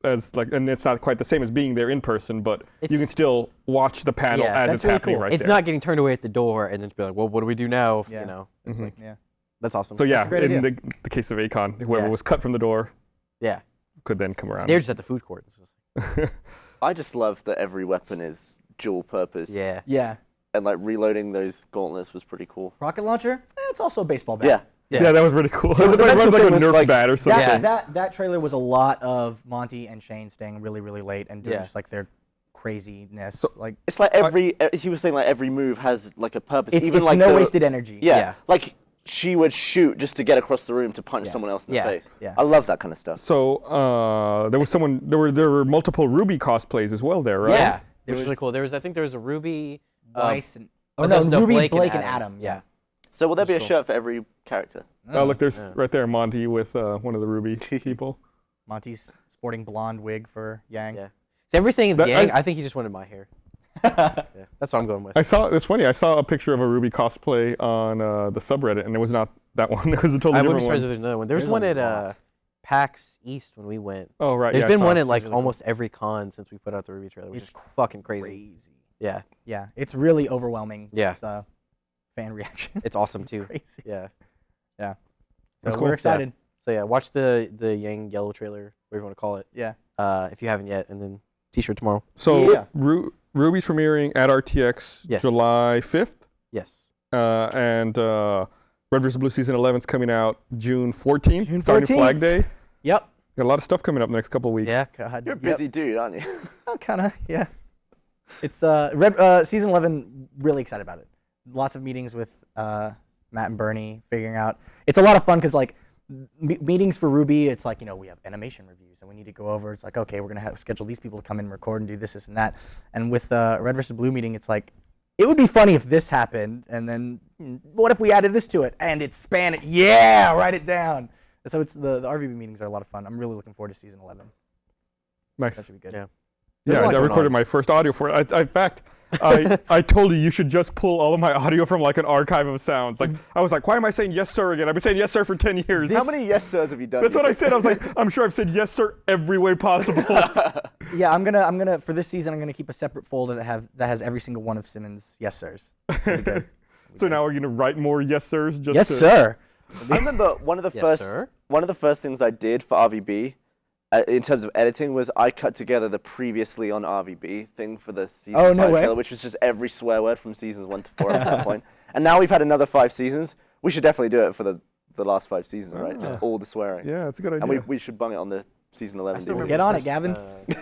as like, and it's not quite the same as being there in person, but you can still watch the panel as it's really happening cool. right It's there. not getting turned away at the door and then to be like, well, what do we do now? Yeah. It's like, that's awesome. So yeah, a great in idea. the case of Acon, whoever was cut from the door could then come around. They're just at the food court. I just love that every weapon is dual purpose. Yeah. Yeah. And like reloading those gauntlets was pretty cool. Rocket launcher? It's also a baseball bat. Yeah, that was really cool. the It runs mental like a thing was Nerf like- bat or something. That trailer was a lot of Monty and Shane staying really, really late and doing just like their craziness. Like It's like he was saying like every move has like a purpose. it's Even like no wasted energy. Yeah. Like she would shoot just to get across the room to punch someone else in the face. Yeah. I love that kind of stuff. So there were multiple Ruby cosplays as well there, right? Yeah. It was really cool. I think there was a Ruby. Weiss and Ruby, Blake and Adam. Yeah. So will there be a shirt for every character? Oh, look, there's right there Monty with one of the Ruby people. Monty's sporting blonde wig for Yang. Yeah. So everything is That- Yang. I think he just wanted my hair. That's what I'm going with. It's funny, I saw a picture of a Ruby cosplay on the subreddit, and it was not that one. It was a totally I wouldn't different be surprised if one. there's another one. There was one at PAX East when we went. Oh, right. There's yeah, been I saw one it. at like almost every con since we put out the Ruby trailer, which is fucking crazy. Yeah. Yeah, it's really overwhelming. Yeah. The fan reaction. It's awesome too. Crazy. Yeah. Yeah. That's So cool. we're excited. So yeah, watch the Yang Yellow trailer, whatever you want to call it. Yeah. If you haven't yet, and then T-shirt tomorrow. So Yeah. Ruby's premiering at RTX Yes. July 5th, Yes. and Red vs. Blue Season 11 is coming out June 14th, June starting 14th. Flag Day. Yep. Got a lot of stuff coming up the next couple of weeks. Yeah. God. You're a busy dude, aren't you? Kind of. Yeah. It's season 11. Really excited about it. Lots of meetings with Matt and Bernie, figuring out. It's a lot of fun because like meetings for Ruby. It's like we have animation reviews and we need to go over. It's like okay, we're gonna schedule these people to come in and record and do this, and that. And with Red vs. Blue meeting, it's like it would be funny if this happened, and then what if we added this to it and it span it? Yeah, write it down. And so it's the RVB meetings are a lot of fun. I'm really looking forward to season 11. Nice. That should be good. Yeah. Yeah, a lot I going recorded on. my first audio for it. In fact, I told you should just pull all of my audio from like an archive of sounds. Like I was like, why am I saying yes sir again? I've been saying yes sir for 10 years. How many yes sirs have you done? That's what I said. I was like, I'm sure I've said yes sir every way possible. Yeah, I'm gonna for this season I'm gonna keep a separate folder that has every single one of Simmons' yes sirs. Really good. So now we're gonna write more yes sirs. Just Yes to, sir. I remember one of the first things I did for RVB in terms of editing was I cut together the previously on RVB thing for the season 5 trailer, which was just every swear word from seasons 1 to 4 at that point. And now we've had another 5 seasons. We should definitely do it for the last 5 seasons, right? Just all the swearing. Yeah, that's a good idea. And we should bung it on the season 11 DVD. Get on it, Gavin. It's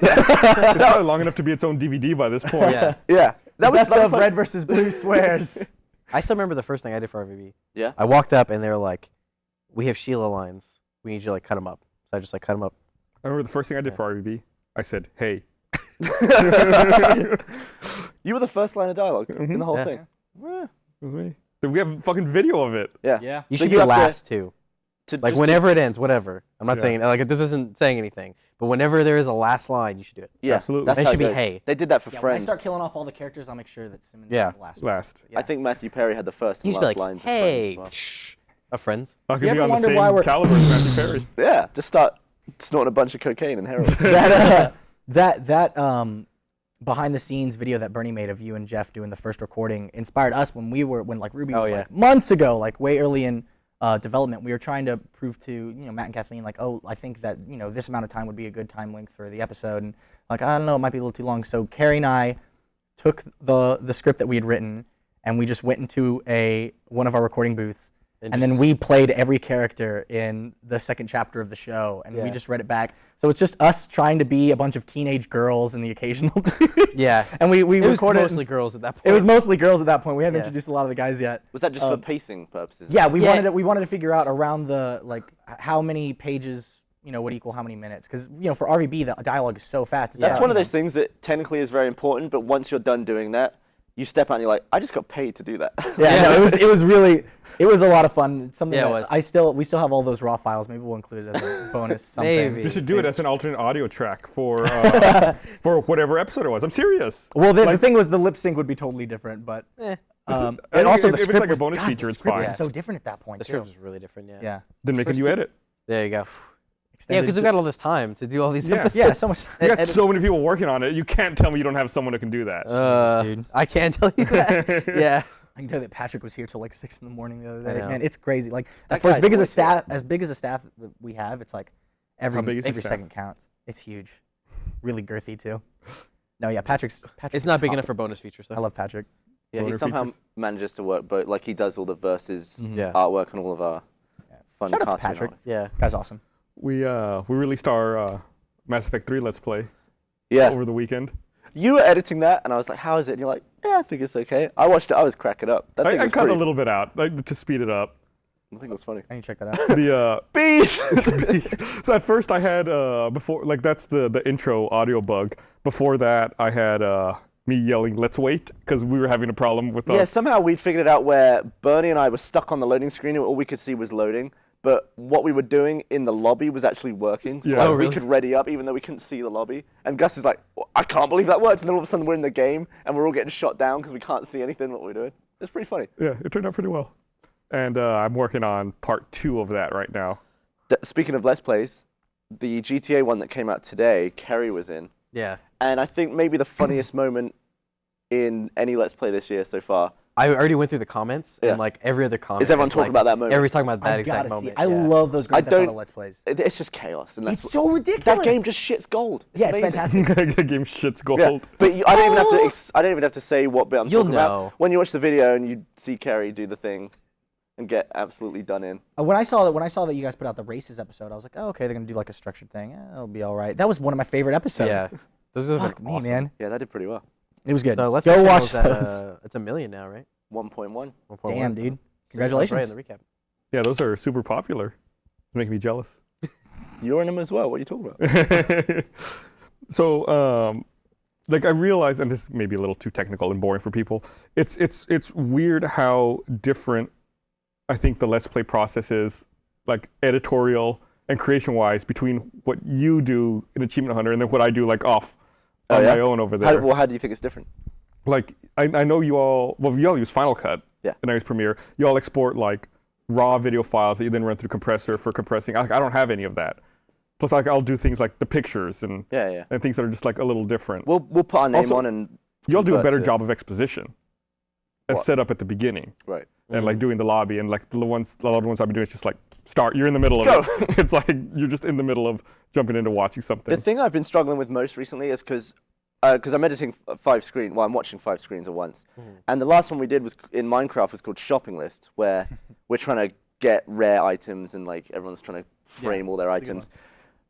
probably long enough to be its own DVD by this point. Yeah. Yeah. That was like- Red versus Blue swears. I still remember the first thing I did for RVB. Yeah. I walked up and they were like, "We have Sheila lines. We need you to like cut them up." So I just like cut them up. I remember the first thing I did for RVB. I said, "Hey." You were the first line of dialogue in the whole Yeah. thing. It was me. We have a fucking video of it. Yeah. Yeah. You So should you be have to- last too. Like whenever it ends, whatever. I'm not saying like this isn't saying anything, but whenever there is a last line, you should do it. Yeah, absolutely. That's It how should be goes. hey. They did that for Yeah, when I Friends. start killing off all the characters, I'll make sure that Simmons Yeah. is the last. Last. Yeah. I think Matthew Perry had the first You and should be last like, lines hey, of Friends shh, a friends. I could You be ever on the wonder why same we're- caliber as Matthew Perry. as well. Yeah, just start snorting a bunch of cocaine and heroin. That behind the scenes video that Bernie made of you and Jeff doing the first recording inspired us when like Ruby was like months ago, like way early in development. We were trying to prove to Matt and Kathleen like, oh, I think that this amount of time would be a good time length for the episode, and like I don't know, it might be a little too long. So Kerry and I took the script that we had written and we just went into one of our recording booths. And then we played every character in the second chapter of the show, and we just read it back. So it's just us trying to be a bunch of teenage girls and the occasional dude. Yeah. And we recorded mostly girls at that point. It was mostly girls at that point. We hadn't introduced a lot of the guys yet. Was that just for pacing purposes? Yeah, we wanted to figure out around the how many pages would equal how many minutes, because for RVB the dialogue is so fast. That's one of those things that technically is very important, but once you're done doing that, you step out and you're like, I just got paid to do that. No, it was a lot of fun. It's something Yeah, it that was. we still have all those raw files. Maybe we'll include it as a bonus something. Maybe. You should do it as an alternate audio track for for whatever episode it was. I'm serious. Well, the thing was the lip sync would be totally different, but and also if the it's script like a was, bonus God, feature, the it's script fine. was so different at that point. The too. script was really different, yeah. Yeah. Then make a new edit. There you go. Extended Because we got all this time to do all these Yeah. episodes. Yeah, so much. You got so many people working on it. You can't tell me you don't have someone who can do that. dude. I can't tell you that. Yeah. I can tell you that Patrick was here till like 6 in the morning the other day. know. Man, it's crazy. Like That for as guy's big as a always there. staff that we have, it's like every How big is your staff? second counts. It's huge. Really girthy too. No, yeah, Patrick's It's not big top. enough for bonus features, I though. love Patrick. Yeah, he Boner somehow features. manages to work, but like he does all the verses, Yeah. artwork, and all of our fun Shout out to cartoon Patrick. art. Yeah. Guy's awesome. We released our Mass Effect 3 Let's Play Yeah, over the weekend. you were editing that, and I was like, "How is it?" And you're like, "Yeah, I think it's okay." I watched it. I was cracking up. That thing I was cut a pretty- little bit out to speed it up. I think it was funny. I need to check that out. The Beef. so at first I had before that's the intro audio bug. Before that I had me yelling "Let's wait" because we were having a problem with Yeah, somehow we'd figured it out where Bernie and I were stuck on the loading screen, and all we could see was loading. But what we were doing in the lobby was actually working. So Yeah. like, Oh, we really? could ready up even though we couldn't see the lobby. And Gus is like, I can't believe that worked. And then all of a sudden we're in the game and we're all getting shot down because we can't see anything what we're doing. It's pretty funny. Yeah, it turned out pretty well. And I'm working on part 2 of that right now. Speaking of Let's Plays, the GTA one that came out today, Kerry was in. Yeah. And I think maybe the funniest moment in any Let's Play this year so far. I already went through the comments, Yeah. and like every other comment. Is everyone is, talking like, about that moment? Everybody's talking about that I exact gotta see. moment. I yeah. love those Grand Theft Auto don't- Let's Plays. It's just chaos. And that's It's so ridiculous. That game just shits gold. Yeah, it's amazing. fantastic. The game shit's gold. Yeah, but I don't even have to. I don't even have to say what bit I'm You'll talking know. about. When you watch the video and you see Kerry do the thing, and get absolutely done in. When I saw that you guys put out the races episode, I was like, oh, okay, they're gonna do like a structured thing. It'll be all right. That was one of my favorite episodes. Yeah. Those are Fuck me, awesome. man. Yeah, that did pretty well. It was good. So let's go watch that. those. It's 1 million now, right? 1.1. 1.1. Damn, dude. Right Congratulations. in the recap. Yeah, those are super popular. Make me jealous. You're in them as well. What are you talking about? So, like I realize, and this may be a little too technical and boring for people. It's weird how different I think the Let's Play process is, like editorial and creation-wise, between what you do in Achievement Hunter and then what I do like off on my own over there. How do you think it's different? Like I know you all use Final Cut. Yeah. And I use Premiere. You all export like raw video files that you then run through compressor for compressing. I don't have any of that. Plus, like I'll do things like the pictures and things that are just like a little different. We'll put our name Also, on and. You all do a convert better to- job of exposition and What? set up at the beginning Right. and like doing the lobby and like a lot of the ones I've been doing is just like start. You're in the middle of Go. it. It's like you're just in the middle of jumping into watching something. The thing I've been struggling with most recently is because I'm editing 5 screens. Well, I'm watching 5 screens at once. And the last one we did was in Minecraft was called Shopping List, where we're trying to get rare items and like everyone's trying to frame all their items.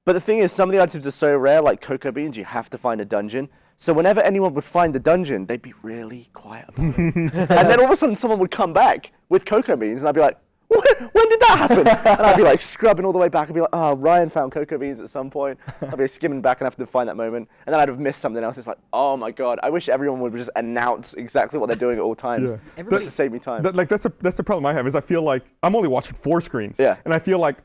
But the thing is, some of the items are so rare, like cocoa beans, you have to find a dungeon. So whenever anyone would find the dungeon, they'd be really quiet about it. And then all of a sudden someone would come back with cocoa beans and I'd be like, When did that happen? And I'd be like scrubbing all the way back. I'd be like, oh, Ryan found cocoa beans at some point. I'd be skimming back and have to find that moment. And then I'd have missed something else. It's like, oh my God, I wish everyone would just announce exactly what they're doing at all times. Yeah. Just to save me time. That's the problem I have is I feel like I'm only watching 4 screens. Yeah. And I feel like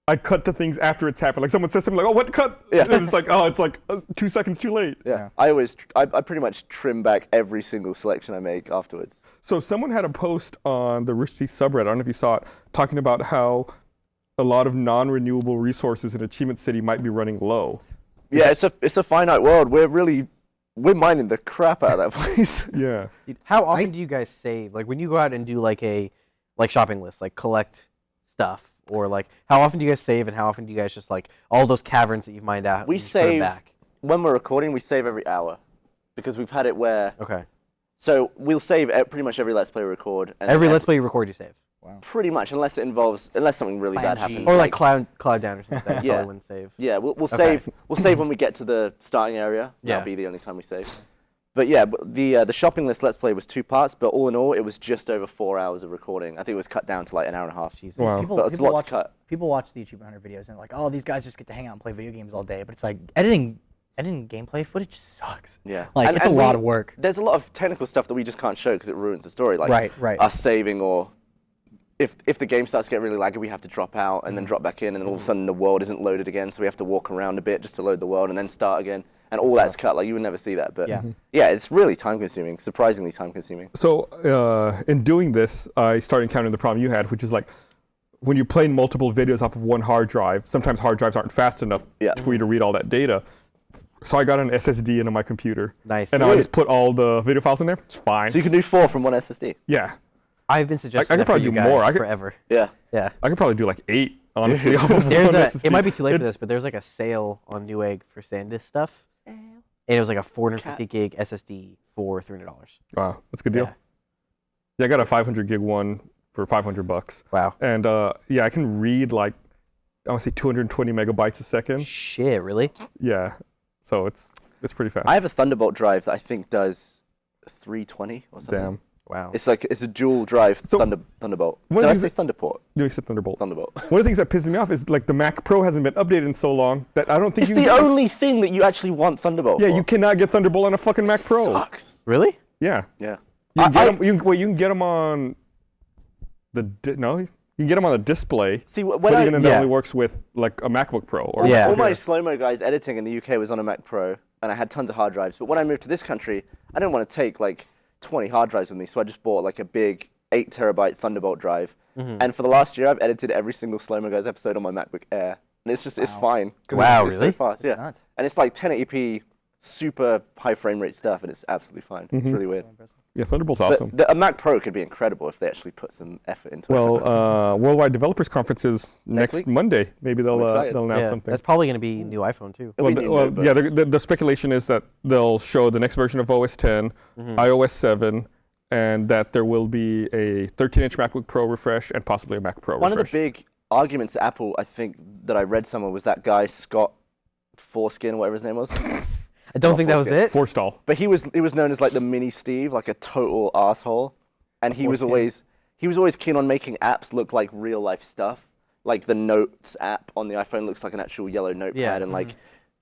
I cut to things after it's happened. Like someone says something like, oh, what cut? Yeah. And it's like, oh, it's like 2 seconds too late. Yeah. I pretty much trim back every single selection I make afterwards. So someone had a post on the Rooster Teeth subreddit, I don't know if you saw it, talking about how a lot of non-renewable resources in Achievement City might be running low. Yeah, it's a finite world. We're mining the crap out of that place. Yeah. How often do you guys save? Like when you go out and do like a shopping list, like collect stuff, or like how often do you guys save and how often do you guys just like all those caverns that you've mined out? We you just put 'em save back? when we're recording. We save every hour because we've had it where. Okay. So we'll save pretty much every Let's Play we record. And Every then Let's Play you record, you save. Pretty much, unless something really Plan bad G. happens. Or like cloud down or something. Yeah. Probably wouldn't save. Yeah, we'll Okay. save when we get to the starting area. Yeah. That'll be the only time we save. But yeah, the shopping list Let's Play was 2 parts, but all in all, it was just over 4 hours of recording. I think it was cut down to like an hour and a half. Jesus. Wow. But it's a lot to cut. People watch the Achievement Hunter videos and they're like, oh, these guys just get to hang out and play video games all day. But it's like editing gameplay footage just sucks. Yeah. Like it's a lot of work. There's a lot of technical stuff that we just can't show because it ruins the story. Like Right. us saving, or if the game starts to get really laggy, we have to drop out and then drop back in, and then all of a sudden the world isn't loaded again, so we have to walk around a bit just to load the world and then start again. And all that's cut. Like you would never see that. But yeah, it's really time consuming, surprisingly time consuming. So in doing this, I started encountering the problem you had, which is like when you're playing multiple videos off of one hard drive, sometimes hard drives aren't fast enough for you to read all that data. So I got an SSD into my computer. Nice. And I just put all the video files in there. It's fine. So you can do 4 from one SSD. Yeah. I've been suggesting I could that for probably you do guys more. forever. Yeah. Yeah. I could probably do like 8, honestly, off of There's one a. SSD. It might be too late for this, but there's like a sale on Newegg for SanDisk stuff. And it was like a 450 gig SSD for $300. Wow, that's a good deal. Yeah. Yeah, I got a 500 gig one for $500. Wow. And yeah, I can read like, I want to say 220 megabytes a second. Shit, really? Yeah. So it's pretty fast. I have a Thunderbolt drive that I think does 320 or something. Damn. Wow. It's a dual drive Thunderbolt. One Did I of say the- Thunderport? You said Thunderbolt. Thunderbolt. One of the things that pisses me off is like the Mac Pro hasn't been updated in so long that I don't think It's you the can only thing that you actually want Thunderbolt Yeah, for. you cannot get Thunderbolt on a fucking Mac Pro. Sucks. Really? Yeah. Yeah. You can get them. You can get them on the no. You can get them on the display. See, when But even then, that yeah. only works with like a MacBook Pro. Or Yeah. all my slow-mo guys editing in the UK was on a Mac Pro, and I had tons of hard drives. But when I moved to this country, I didn't want to take like 20 hard drives with me, so I just bought like a big 8 terabyte Thunderbolt drive. And for the last year, I've edited every single slow-mo guys episode on my MacBook Air, and it's just it's fine. 'Cause Wow, it's really? so fast, yeah. nuts. And it's like 1080p, super high frame rate stuff, and it's absolutely fine. It's really weird. Yeah, Thunderbolt's But awesome. a Mac Pro could be incredible if they actually put some effort into it. Well, Worldwide Developers Conference is next week? Monday. Maybe they'll excited. announce Yeah. something. That's probably going to be new iPhone too. It'll be new Yeah, notebooks. the speculation is that they'll show the next version of OS 10, iOS 7, and that there will be a 13-inch MacBook Pro refresh and possibly a Mac Pro One refresh. of the big arguments at Apple, I think, that I read somewhere was that guy, Scott Foreskin, whatever his name was. I don't think that was it. Forstall. But he was known as like the mini Steve, like a total asshole. And he was always keen on making apps look like real life stuff. Like the Notes app on the iPhone looks like an actual yellow notepad, Yeah. and like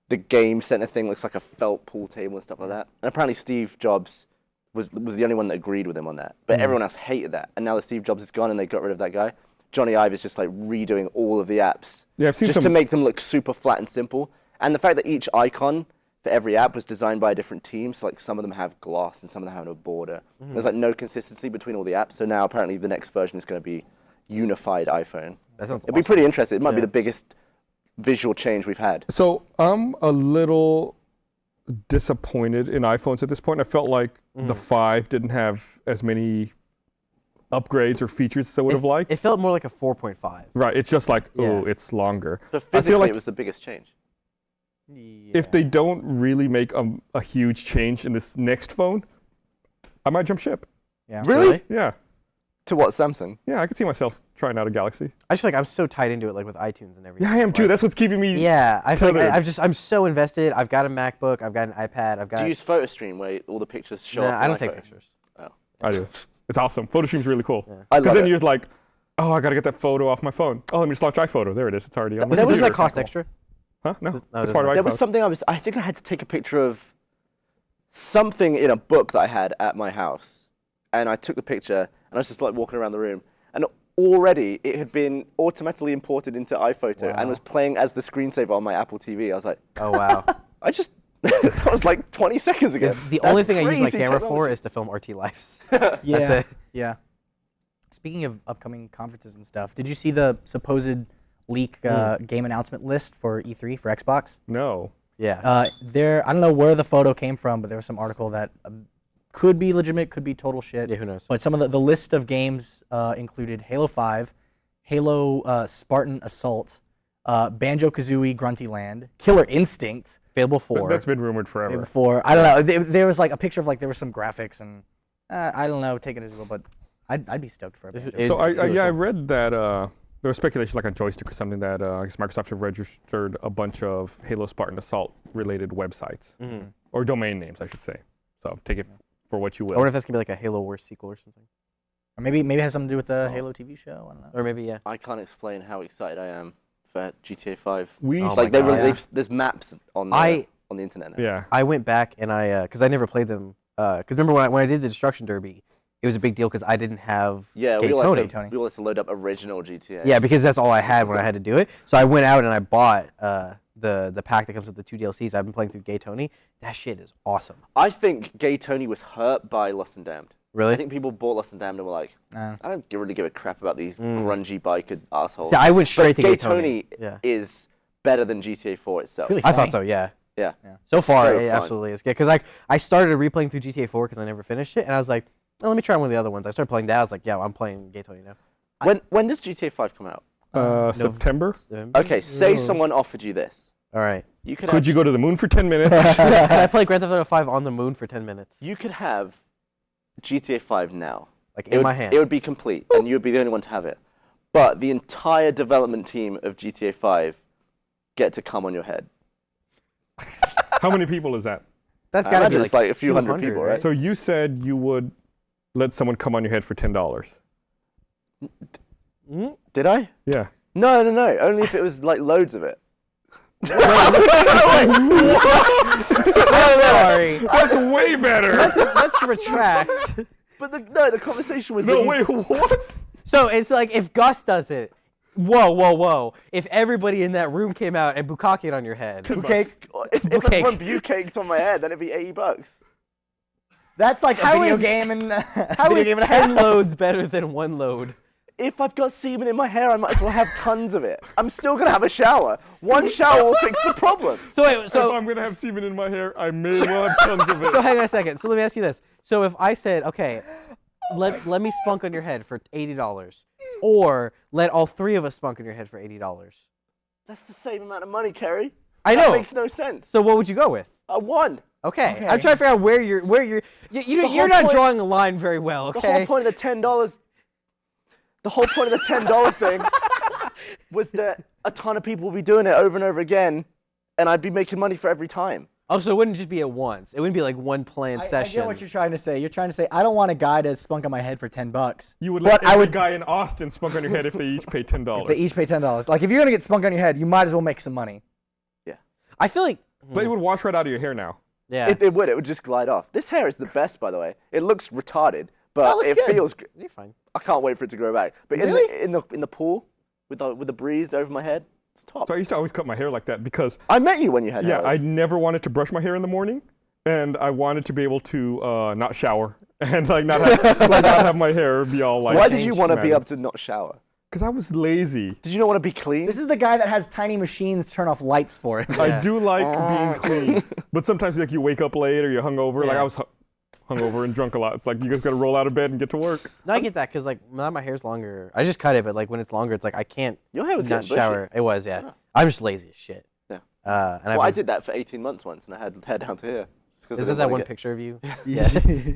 the Game Center thing looks like a felt pool table and stuff like that. And apparently Steve Jobs was the only one that agreed with him on that. But everyone else hated that. And now that Steve Jobs is gone and they got rid of that guy, Johnny Ive is just like redoing all of the apps Yeah, I've seen just some. to make them look super flat and simple. And the fact that each icon for every app was designed by a different team, so like some of them have gloss and some of them have a border. There's like no consistency between all the apps. So now apparently the next version is going to be unified iPhone. That sounds It'd be pretty interesting. It might be Yeah. the biggest visual change we've had. So I'm a little disappointed in iPhones at this point. I felt like the 5 didn't have as many upgrades or features as I would have liked. It felt more like a 4.5. Right, it's just like, Yeah. it's longer. But I feel physically, like it was the biggest change. if they don't really make a huge change in this next phone, I might jump ship. Yeah. Really? Yeah, To what, Samsung? yeah, I could see myself trying out a Galaxy. I just feel like I'm so tied into it, like with iTunes and everything. Yeah, I am too. Like, That's what's keeping me. yeah, I feel like tethered. I'm so invested. I've got a MacBook. I've got an iPad. I've got. Do you use PhotoStream where all the pictures show Nah, up? I on don't take iPhone? pictures. Oh. I do. It's awesome. PhotoStream's really cool. I Because love then it. you're like, oh, I gotta get that photo off my phone. Oh, let me just launch iPhoto. There it is. It's already on my Does computer. that cost extra? Huh? No. No, It's it part of There iCloud. was something I think I had to take a picture of something in a book that I had at my house. And I took the picture and I was just like walking around the room. And already it had been automatically imported into iPhoto and was playing as the screensaver on my Apple TV. I was like, Oh wow. that was like 20 seconds ago. The That's only thing I use my crazy camera for technology. is to film RT lives. Yeah. That's it. Yeah. Speaking of upcoming conferences and stuff, did you see the supposed leak game announcement list for E3 for Xbox? No. Yeah. I don't know where the photo came from, but there was some article that could be legitimate, could be total shit. Yeah, who knows? But some of the list of games included Halo 5, Halo Spartan Assault, Banjo-Kazooie Grunty Land, Killer Instinct, Fable 4. That's been rumored forever. Fable 4. I don't know. There was like a picture of like there was some graphics and I don't know, take it as well, but I'd be stoked for a Banjo. Is So really I cool. read that there was speculation like on Joystick or something that I guess Microsoft have registered a bunch of Halo Spartan Assault related websites or domain names, I should say. So take it for what you I will. wonder if that's gonna be like a Halo Wars sequel or something. Or maybe it has something to do with the Halo TV show. I don't know. Or maybe yeah. I can't explain how excited I am for GTA 5. We Oh my Like God. there's maps on I- the internet now. yeah. I went back and because I never played them. Because remember when I did the Destruction Derby, it was a big deal because I didn't have Yeah, we Daytona. like to load up original GTA. Yeah, because that's all I had when I had to do it. So I went out and I bought the pack that comes with the 2 DLCs. I've been playing through Gay Tony. That shit is awesome. I think Gay Tony was hurt by Lost and Damned. Really? I think people bought Lost and Damned and were like, I don't really give a crap about these grungy biker assholes. See, I went straight but to Gay Gay Tony. Tony Yeah. is better than GTA 4 itself. really I funny. thought so. Yeah. Yeah. So far, So it fun. absolutely is good. Because like I started replaying through GTA 4 because I never finished it, and I was like, oh, let me try one of the other ones. I started playing that. I was like, yeah, I'm playing Gay Tony now. When does GTA 5 come out? September. Okay, say someone offered you this. All right. You could Could have, you go to the moon for 10 minutes? Can I play Grand Theft Auto 5 on the moon for 10 minutes? you could have GTA 5 now. Like It in would, my hand. It would be complete, and you would be the only one to have it. But the entire development team of GTA 5 get to come on your head. How many people is that? That's I gotta be imagine it's like a few hundred 200, people, right? So you said you would let someone come on your head for $10. Did I? Yeah. No. Only if it was like loads of it. I'm sorry. That's way better. Let's retract. But the conversation was No, that wait, what? So it's like if Gus does it, whoa. If everybody in that room came out and bukkake on your head. if Cake. everyone caked on my head, then it'd be $80. That's like How a video is- game and How video is game and a 10 half. loads better than 1 load? If I've got semen in my hair, I might as well have tons of it. I'm still gonna have a shower. One shower will fix the problem. So wait, If so I'm going to have semen in my hair, I may as well have tons of it. so hang on a second. So let me ask you this. So if I said, okay, let me spunk on your head for $80, or let all 3 of us spunk on your head for $80. That's the same amount of money, Kerry. I That know. makes no sense. So what would you go with? One. Okay. Okay. I'm trying to figure out where you're you're whole not point- drawing a line very well. The Okay. whole point of the $10. The whole point of the $10 thing was that a ton of people would be doing it over and over again, and I'd be making money for every time. Oh, so it wouldn't just be at once. It wouldn't be like one planned I session. get what you're trying to say. You're trying to say I don't want a guy to spunk on my head for $10. You would But let I every would- guy in Austin spunk on your head if they each pay $10. They each pay $10. Like if you're gonna get spunk on your head, you might as well make some money. I feel like But it would wash right out of your hair now. yeah. It would just glide off. This hair is the best, by the way. It looks retarded, but looks it good. feels. You're fine. I can't wait for it to grow back. But Really? in the pool with the breeze over my head, it's top. So I used to always cut my hair like that because, I met you when you had yeah, I hairs. never wanted to brush my hair in the morning, and I wanted to be able to not shower and like not have my hair be all like. Why did you want to be able to not shower? Because I was lazy. Did you not want to be clean? This is the guy that has tiny machines turn off lights for it. I do like being clean, but sometimes like you wake up late or you're hungover. Like Yeah. I was hungover and drunk a lot. It's like you just gotta roll out of bed and get to work. No, I get that because like now my hair's longer. I just cut it, but like when it's longer, it's like I can't. Your hair was not getting bushy. shower. It was, yeah. I'm just lazy as shit. Yeah. And Well, I did that for 18 months once, and I had hair down to here. just 'cause I Is it didn't that wanna one get- picture of you? You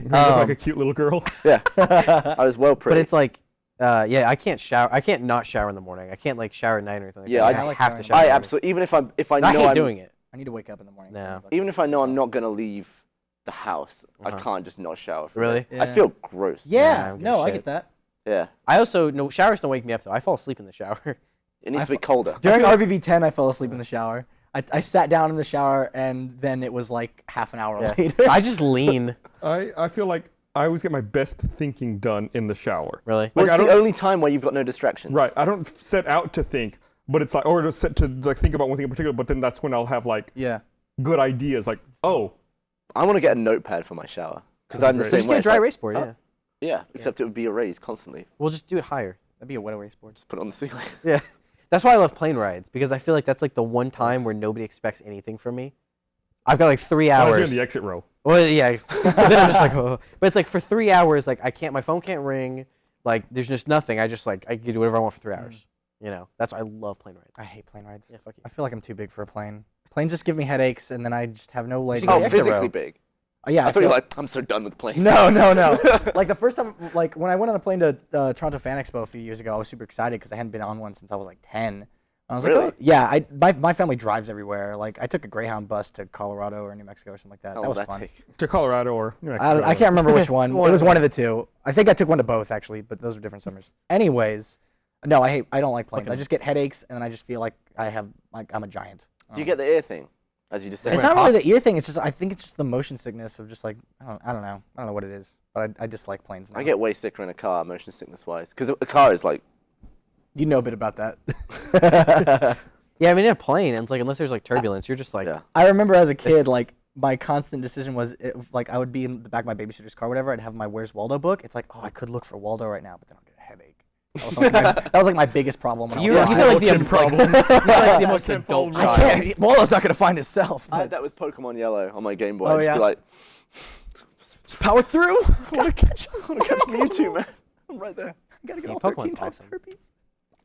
look like a cute little girl. Yeah. I was well But pretty. it's like, yeah, I can't shower. I can't not shower in the morning. I can't like shower at night or anything. Like Yeah, that. I I like have to showering. shower. I in the morning. absolutely, even if I I know hate I'm doing it. I need to wake up in the morning. No. even if I know I'm not gonna leave the house, I can't just not shower. For a Really? bit. I Yeah. feel gross. Yeah, I Yeah, don't give no, a I shit. get that. Yeah. I also no showers don't wake me up though. I fall asleep in the shower. It needs to be colder. During RVB 10, I fell asleep in the shower. I sat down in the shower, and then it was like half an hour later. I just lean. I feel like I always get my best thinking done in the shower. Really? Well, Like, it's the only time where you've got no distractions. Right. I don't set out to think, but it's like, or to set to like think about one thing in particular. But then that's when I'll have like good ideas. Like, oh, I want to get a notepad for my shower because I'm the great. same Just way. get a It's dry like- erase board. Yeah. Yeah, except it would be erased constantly. We'll just do it higher. That'd be a wet erase board. Just put it on the ceiling. Yeah. That's why I love plane rides because I feel like that's like the one time where nobody expects anything from me. I've got like 3 I was hours. in the exit row. Well, yeah. Then I'm just like, oh. But it's like for 3 hours, like my phone can't ring. Like there's just nothing. I can do whatever I want for 3 hours. You know, that's why I love plane rides. I hate plane rides. Yeah, fuck you. I feel like I'm too big for a plane. Planes just give me headaches, and then I just have no leg. should go Oh, the exit row. physically big. Yeah, I thought you feel were like, I'm so done with planes. No. Like the first time, like when I went on a plane to Toronto Fan Expo a few years ago, I was super excited because I hadn't been on one since I was like 10. I was Really? like, oh, yeah, my family drives everywhere. Like I took a Greyhound bus to Colorado or New Mexico or something like that. How That long was did fun. take? To Colorado or New Mexico. I can't remember which one. It was one of the two. I think I took one to both actually, but those were different summers. Anyways, no, I don't like planes. I just get headaches and then I just feel like I'm a giant. Do you get the ear thing? As you just said. It's not really the ear thing. It's just I think it's just the motion sickness of just like I don't know. I don't know what it is, but I dislike planes. Now. I get way sicker in a car, motion sickness wise, because a car is like. You know a bit about that. Yeah, I mean in a plane, and it's like unless there's like turbulence, you're just like. Yeah. I remember as a kid, like my constant decision was like I would be in the back of my babysitter's car, or whatever. I'd have my Where's Waldo book. It's like, oh, I could look for Waldo right now, but then I'll get a headache. That was like my biggest problem. When You I was are little. like the problems. He's like the most adult follow child. Waldo's not gonna find himself. I had that with Pokemon Yellow on my Game Boy. Oh, I'd just yeah? be like, Just power through. I want to catch Mewtwo, man. I'm right there. I gotta get Yeah, all 13 Pokemon's types awesome. of herpes.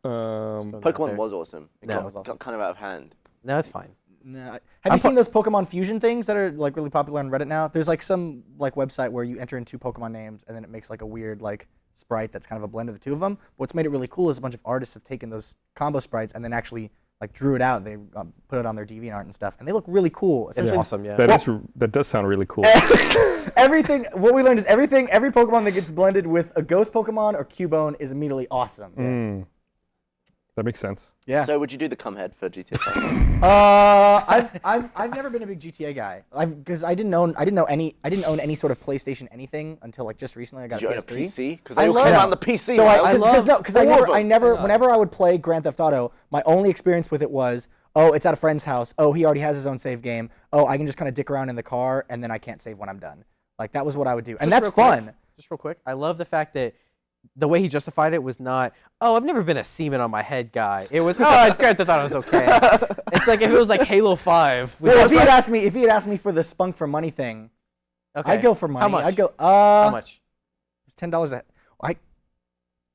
Pokemon there. was awesome. It No, it got, was awesome. got kind of out of hand. No, it's fine. Nah. Have you seen those Pokemon fusion things that are like really popular on Reddit now? There's like some like website where you enter in 2 Pokemon names and then it makes like a weird like sprite that's kind of a blend of the two of them. What's made it really cool is a bunch of artists have taken those combo sprites and then actually like drew it out. They put it on their DeviantArt and stuff, and they look really cool. It's Essentially, awesome, yeah. That does sound really cool. everything. What we learned is every Pokemon that gets blended with a Ghost Pokemon or Cubone is immediately awesome. That makes sense. Yeah. So would you do the come head for GTA 5? I've never been a big GTA guy. Because I didn't own any sort of PlayStation anything until like just recently. I got Did you a own a PS3. PC? Because I they all love- came out on the PC. So man. because I never whenever I would play Grand Theft Auto, my only experience with it was, oh, it's at a friend's house. Oh, he already has his own save game. Oh, I can just kind of dick around in the car and then I can't save when I'm done. Like that was what I would do, and that's fun. Just real quick, I love the fact that the way he justified it was not, oh, I've never been a semen on my head guy. It was, oh, I thought it was okay. It's like if it was like Halo 5. Well, if he had asked me for the spunk for money thing, Okay. I'd go for money. How much? I'd go. How much? It's $10.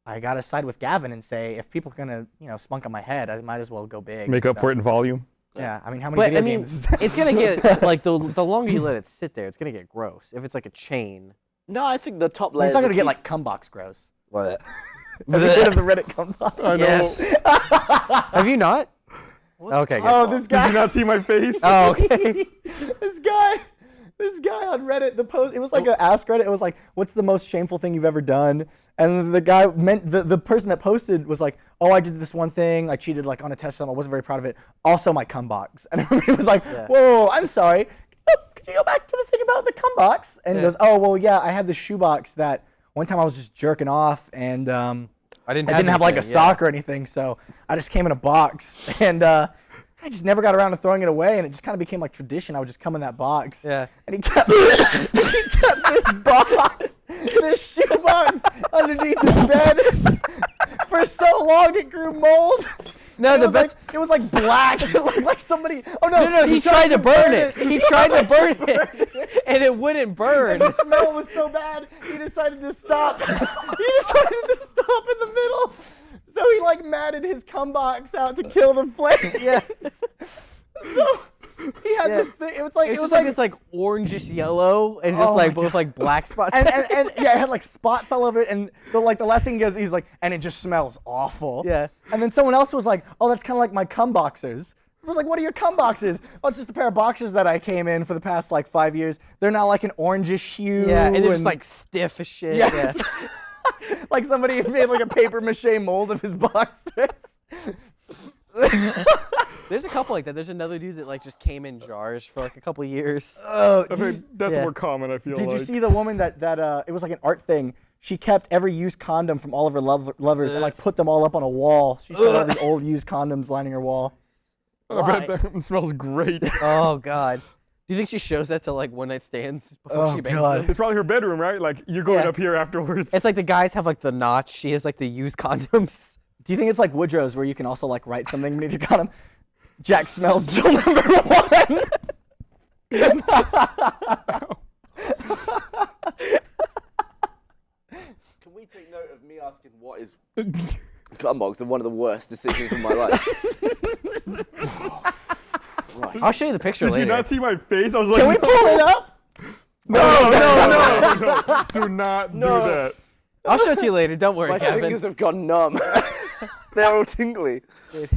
I gotta side with Gavin and say if people are gonna spunk on my head, I might as well go big. Make up for it in volume. Yeah, I mean, how many But video I mean, games? it's gonna get like the longer you let it sit there, it's gonna get gross. If it's like a chain. No, I think the top layer. It's not gonna get like cumbox gross. What? Have you heard of the Reddit cumbox? I know. Yes. Have you not? Okay. Good. Oh, this Did you guy. not see my face? Oh, okay. This guy on Reddit, the post, it was like an Ask Reddit. It was like, what's the most shameful thing you've ever done? And the guy the person that posted was like, oh, I did this one thing. I cheated like on a test. I wasn't very proud of it. Also my cum box. And everybody was like, whoa, I'm sorry. Could you go back to the thing about the cum box? And he goes, oh, well, yeah, I had this shoebox that one time I was just jerking off and I didn't have like a sock or anything. So I just came in a box and I just never got around to throwing it away, and it just kind of became like tradition. I would just come in that box. Yeah. And he kept this box, this shoebox underneath his bed for so long it grew mold. No, It was like black, like somebody. Oh no! He tried to burn it. He tried to burn it, and it wouldn't burn. And the smell was so bad, he decided to stop. He decided to stop in the middle. So he like matted his cum box out to kill the flame. Yes. So he had this thing. It was like It was like this like orangish yellow and just Oh like my both like black spots. and yeah, it had like spots all over it. And the last thing he goes, he's like, and it just smells awful. Yeah. And then someone else was like, oh, that's kind of like my cum boxers. I was like, what are your cum boxes? Oh, it's just a pair of boxers that I came in for the past like 5 years. They're now like an orangish hue. Yeah, and they're just like stiff as shit. Yes. Like somebody made like a paper mache mold of his boxers. There's a couple like that. There's another dude that like just came in jars for like a couple years. Oh, That's more common, I feel like. Did you see the woman that it was like an art thing? She kept every used condom from all of her lovers and like put them all up on a wall. She showed all these old used condoms lining her wall. I bet that smells great. Oh God. Do you think she shows that to like one night stands before she bangs them? It's probably her bedroom, right? Like, you're going Yeah. up here afterwards. It's like the guys have like the notch. She has like the used condoms. Do you think it's like Woodrow's where you can also like write something beneath your condom? Jack smells Jill number 1. Can we take note of me asking what is glumbox and one of the worst decisions of my life? I'll show you the picture Did later. you not see my face? I was like, Can we pull it up? No. Do not do that. I'll show it to you later. Don't worry, My Gavin. fingers have gone numb. They're all tingly.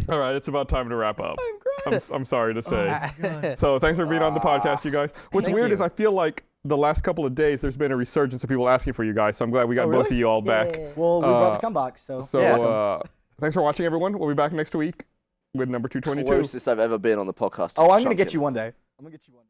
All right, it's about time to wrap up. I'm sorry to say. So thanks for being on the podcast, you guys. What's Thank weird you. is I feel like the last couple of days there's been a resurgence of people asking for you guys, so I'm glad we got both of you all back. Well, we brought the come box, so. So thanks for watching, everyone. We'll be back next week with number 222. Closest I've ever been on the podcast. Oh, I'm gonna get Drunken. you one day. I'm gonna get you one day.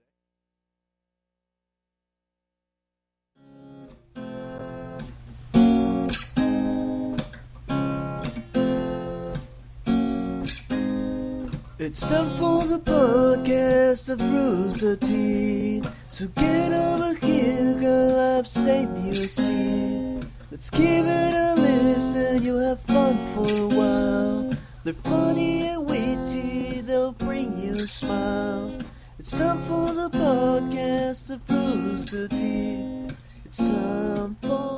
It's time for the podcast of Rooster Teeth. So get over here, girl, I've saved you a seat. Let's give it a listen, you'll have fun for a while. They're funny and witty, they'll bring you a smile. It's time for the podcast of Rooster Teeth. It's time for